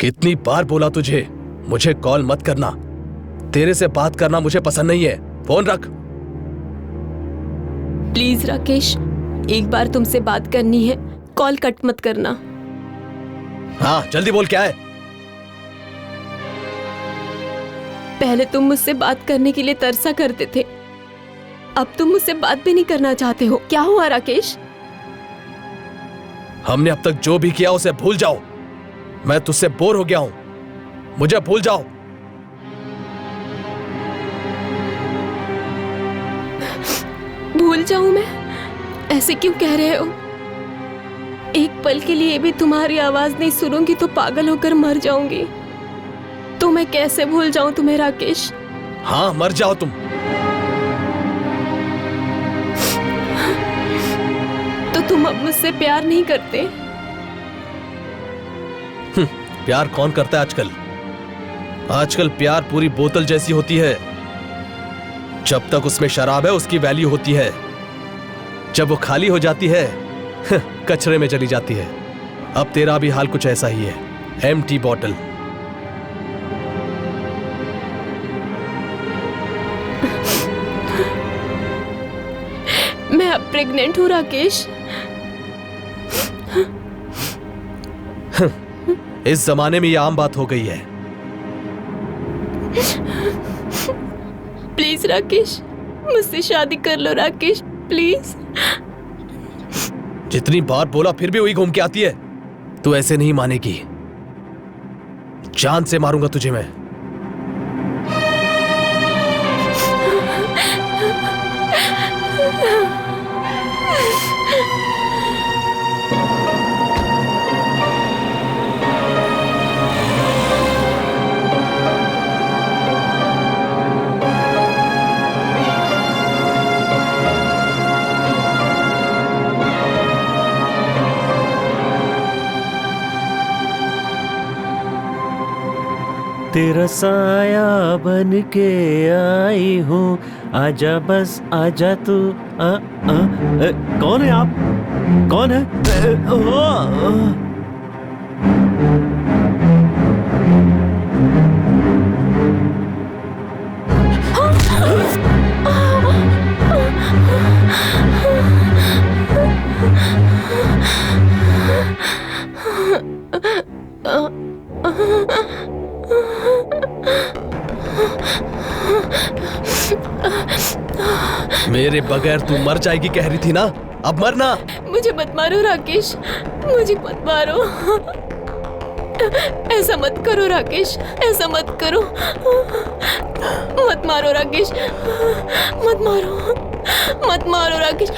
कितनी बार बोला तुझे, मुझे कॉल मत करना। तेरे से बात करना मुझे पसंद नहीं है। फोन रख। प्लीज राकेश, एक बार तुमसे बात करनी है, कॉल कट मत करना। हाँ जल्दी बोल, क्या है? पहले तुम मुझसे बात करने के लिए तरसा करते थे, अब तुम मुझसे बात भी नहीं करना चाहते हो। क्या हुआ राकेश? हमने अब तक जो भी किया उसे भूल जाओ। मैं तुझसे बोर हो गया हूं, मुझे भूल जाओ। भूल जाऊं मैं? ऐसे क्यों कह रहे हो? एक पल के लिए भी तुम्हारी आवाज नहीं सुनूंगी तो पागल होकर मर जाऊंगी। तो मैं कैसे भूल जाऊं तुम्हें राकेश? हाँ मर जाओ तुम। तो तुम अब मुझसे प्यार नहीं करते? प्यार कौन करता है आजकल? आजकल प्यार पूरी बोतल जैसी होती है। जब तक उसमें शराब है उसकी वैल्यू होती है, जब वो खाली हो जाती है कचरे में चली जाती है। अब तेरा भी हाल कुछ ऐसा ही है, एम्प्टी बॉटल। मैं अब प्रेग्नेंट हूँ राकेश। इस जमाने में ये आम बात हो गई है। प्लीज राकेश, मुझसे शादी कर लो राकेश, प्लीज। जितनी बार बोला फिर भी वही घूम के आती है। तू ऐसे नहीं मानेगी, जान से मारूंगा तुझे मैं। तेरा साया बन के आई हूँ, आजा बस आजा तू। कौन है आप? कौन है? मेरे बगैर तू मर जाएगी कह रही थी ना, अब मरना। मुझे मत मारो राकेश, मुझे मत मारो। ऐसा मत करो राकेश, ऐसा मत करो। मत मारो राकेश, मत मारो, मत मारो राकेश।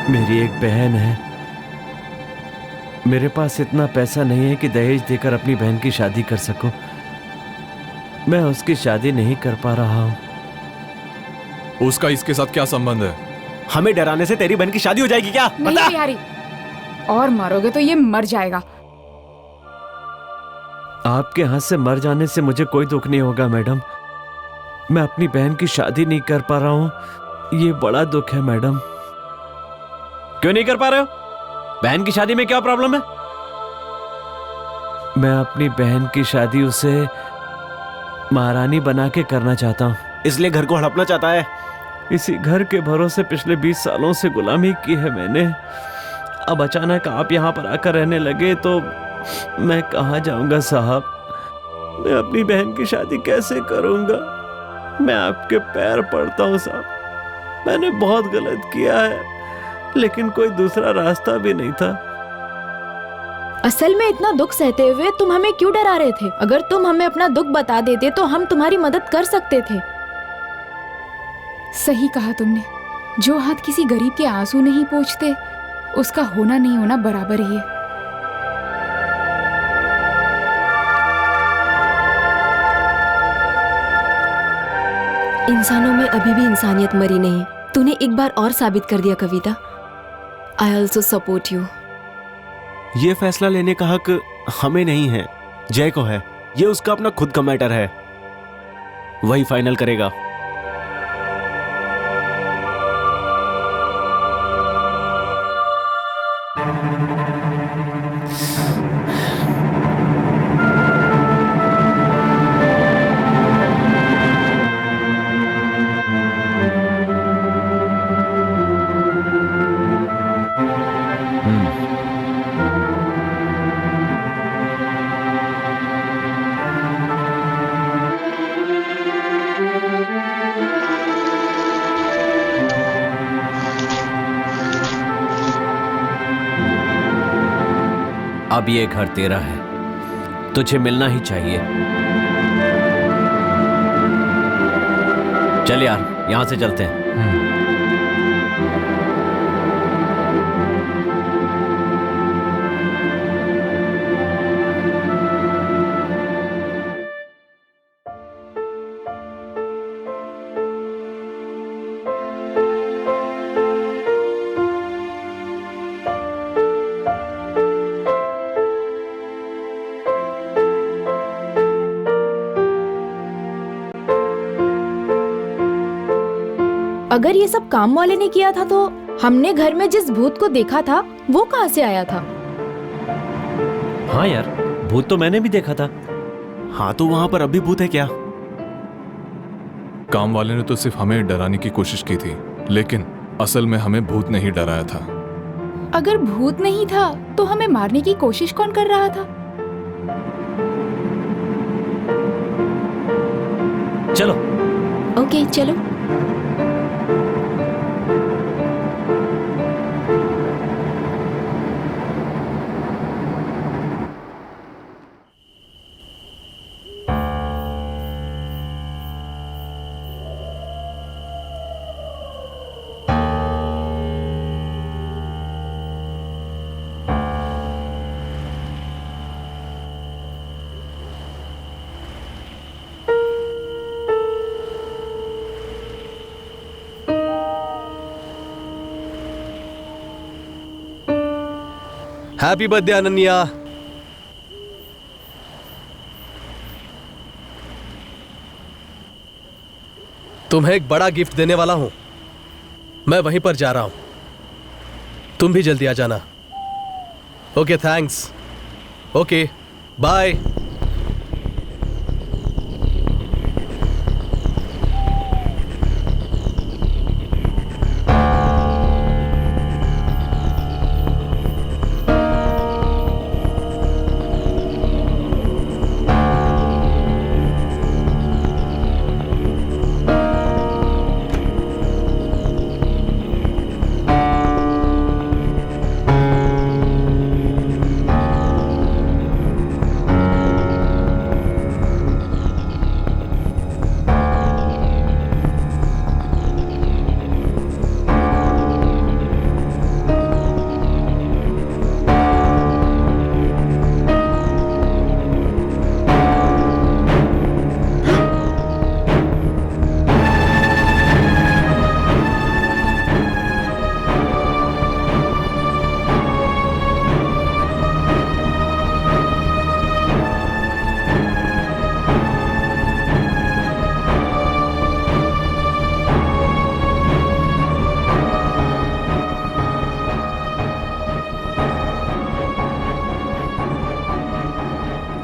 मेरी एक बहन है, मेरे पास इतना पैसा नहीं है कि दहेज देकर अपनी बहन की शादी कर सकूं। मैं उसकी शादी नहीं कर पा रहा हूं। उसका इसके साथ क्या संबंध है? हमें डराने से तेरी बहन की शादी हो जाएगी क्या? नहीं बता। बिहारी, और मारोगे तो ये मर जाएगा। आपके हाथ से मर जाने से मुझे कोई दुख नहीं होगा मैडम। मैं अपनी बहन की शादी नहीं कर पा रहा हूं, ये बड़ा दुख है मैडम। क्यों नहीं कर पा रहे हो? बहन की शादी में क्या प्रॉब्लम है? मैं अपनी बहन की शादी उसे महारानी बना के करना चाहता हूं। इसलिए घर को हड़पना चाहता है? इसी घर के भरोसे पिछले 20 सालों से गुलामी की है मैंने। अब अचानक आप यहाँ पर आकर रहने लगे तो मैं कहाँ जाऊंगा साहब? मैं अपनी बहन की शादी कैसे करूंगा? मैं आपके पैर पड़ता हूँ साहब, मैंने बहुत गलत किया है, लेकिन कोई दूसरा रास्ता भी नहीं था। असल में इतना दुख सहते हुए तुम हमें क्यों डरा रहे थे? अगर तुम हमें अपना दुख बता देते तो हम तुम्हारी मदद कर सकते थे। सही कहा तुमने, जो हाथ किसी गरीब के आंसू नहीं पोंछते उसका होना नहीं होना बराबर ही है। इंसानों में अभी भी इंसानियत मरी नहीं। तूने एक बार और साबित कर दिया Kavita. I also support you. ये फैसला लेने का हक हमें नहीं है, जय को है। ये उसका अपना खुद का मैटर है, वही फाइनल करेगा। अब ये घर तेरा है, तुझे मिलना ही चाहिए। चल यार, यहां से चलते हैं। अगर ये सब काम वाले ने किया था तो हमने घर में जिस भूत को देखा था वो कहाँ से आया था? हाँ यार, भूत तो मैंने भी देखा था। हाँ, तो वहां पर अभी भूत है क्या? काम वाले ने तो सिर्फ हमें डराने की कोशिश की थी, लेकिन असल में हमें भूत ने ही डराया था। अगर भूत नहीं था तो हमें मारने की कोशिश कौन कर रहा था? चलो। ओके, चलो। Happy birthday Ananya. तुम्हें एक बड़ा गिफ्ट देने वाला हूं। मैं वहीं पर जा रहा हूं, तुम भी जल्दी आ जाना। Okay, thanks. Okay, bye.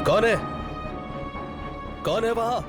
कौन है? कौन है वहां?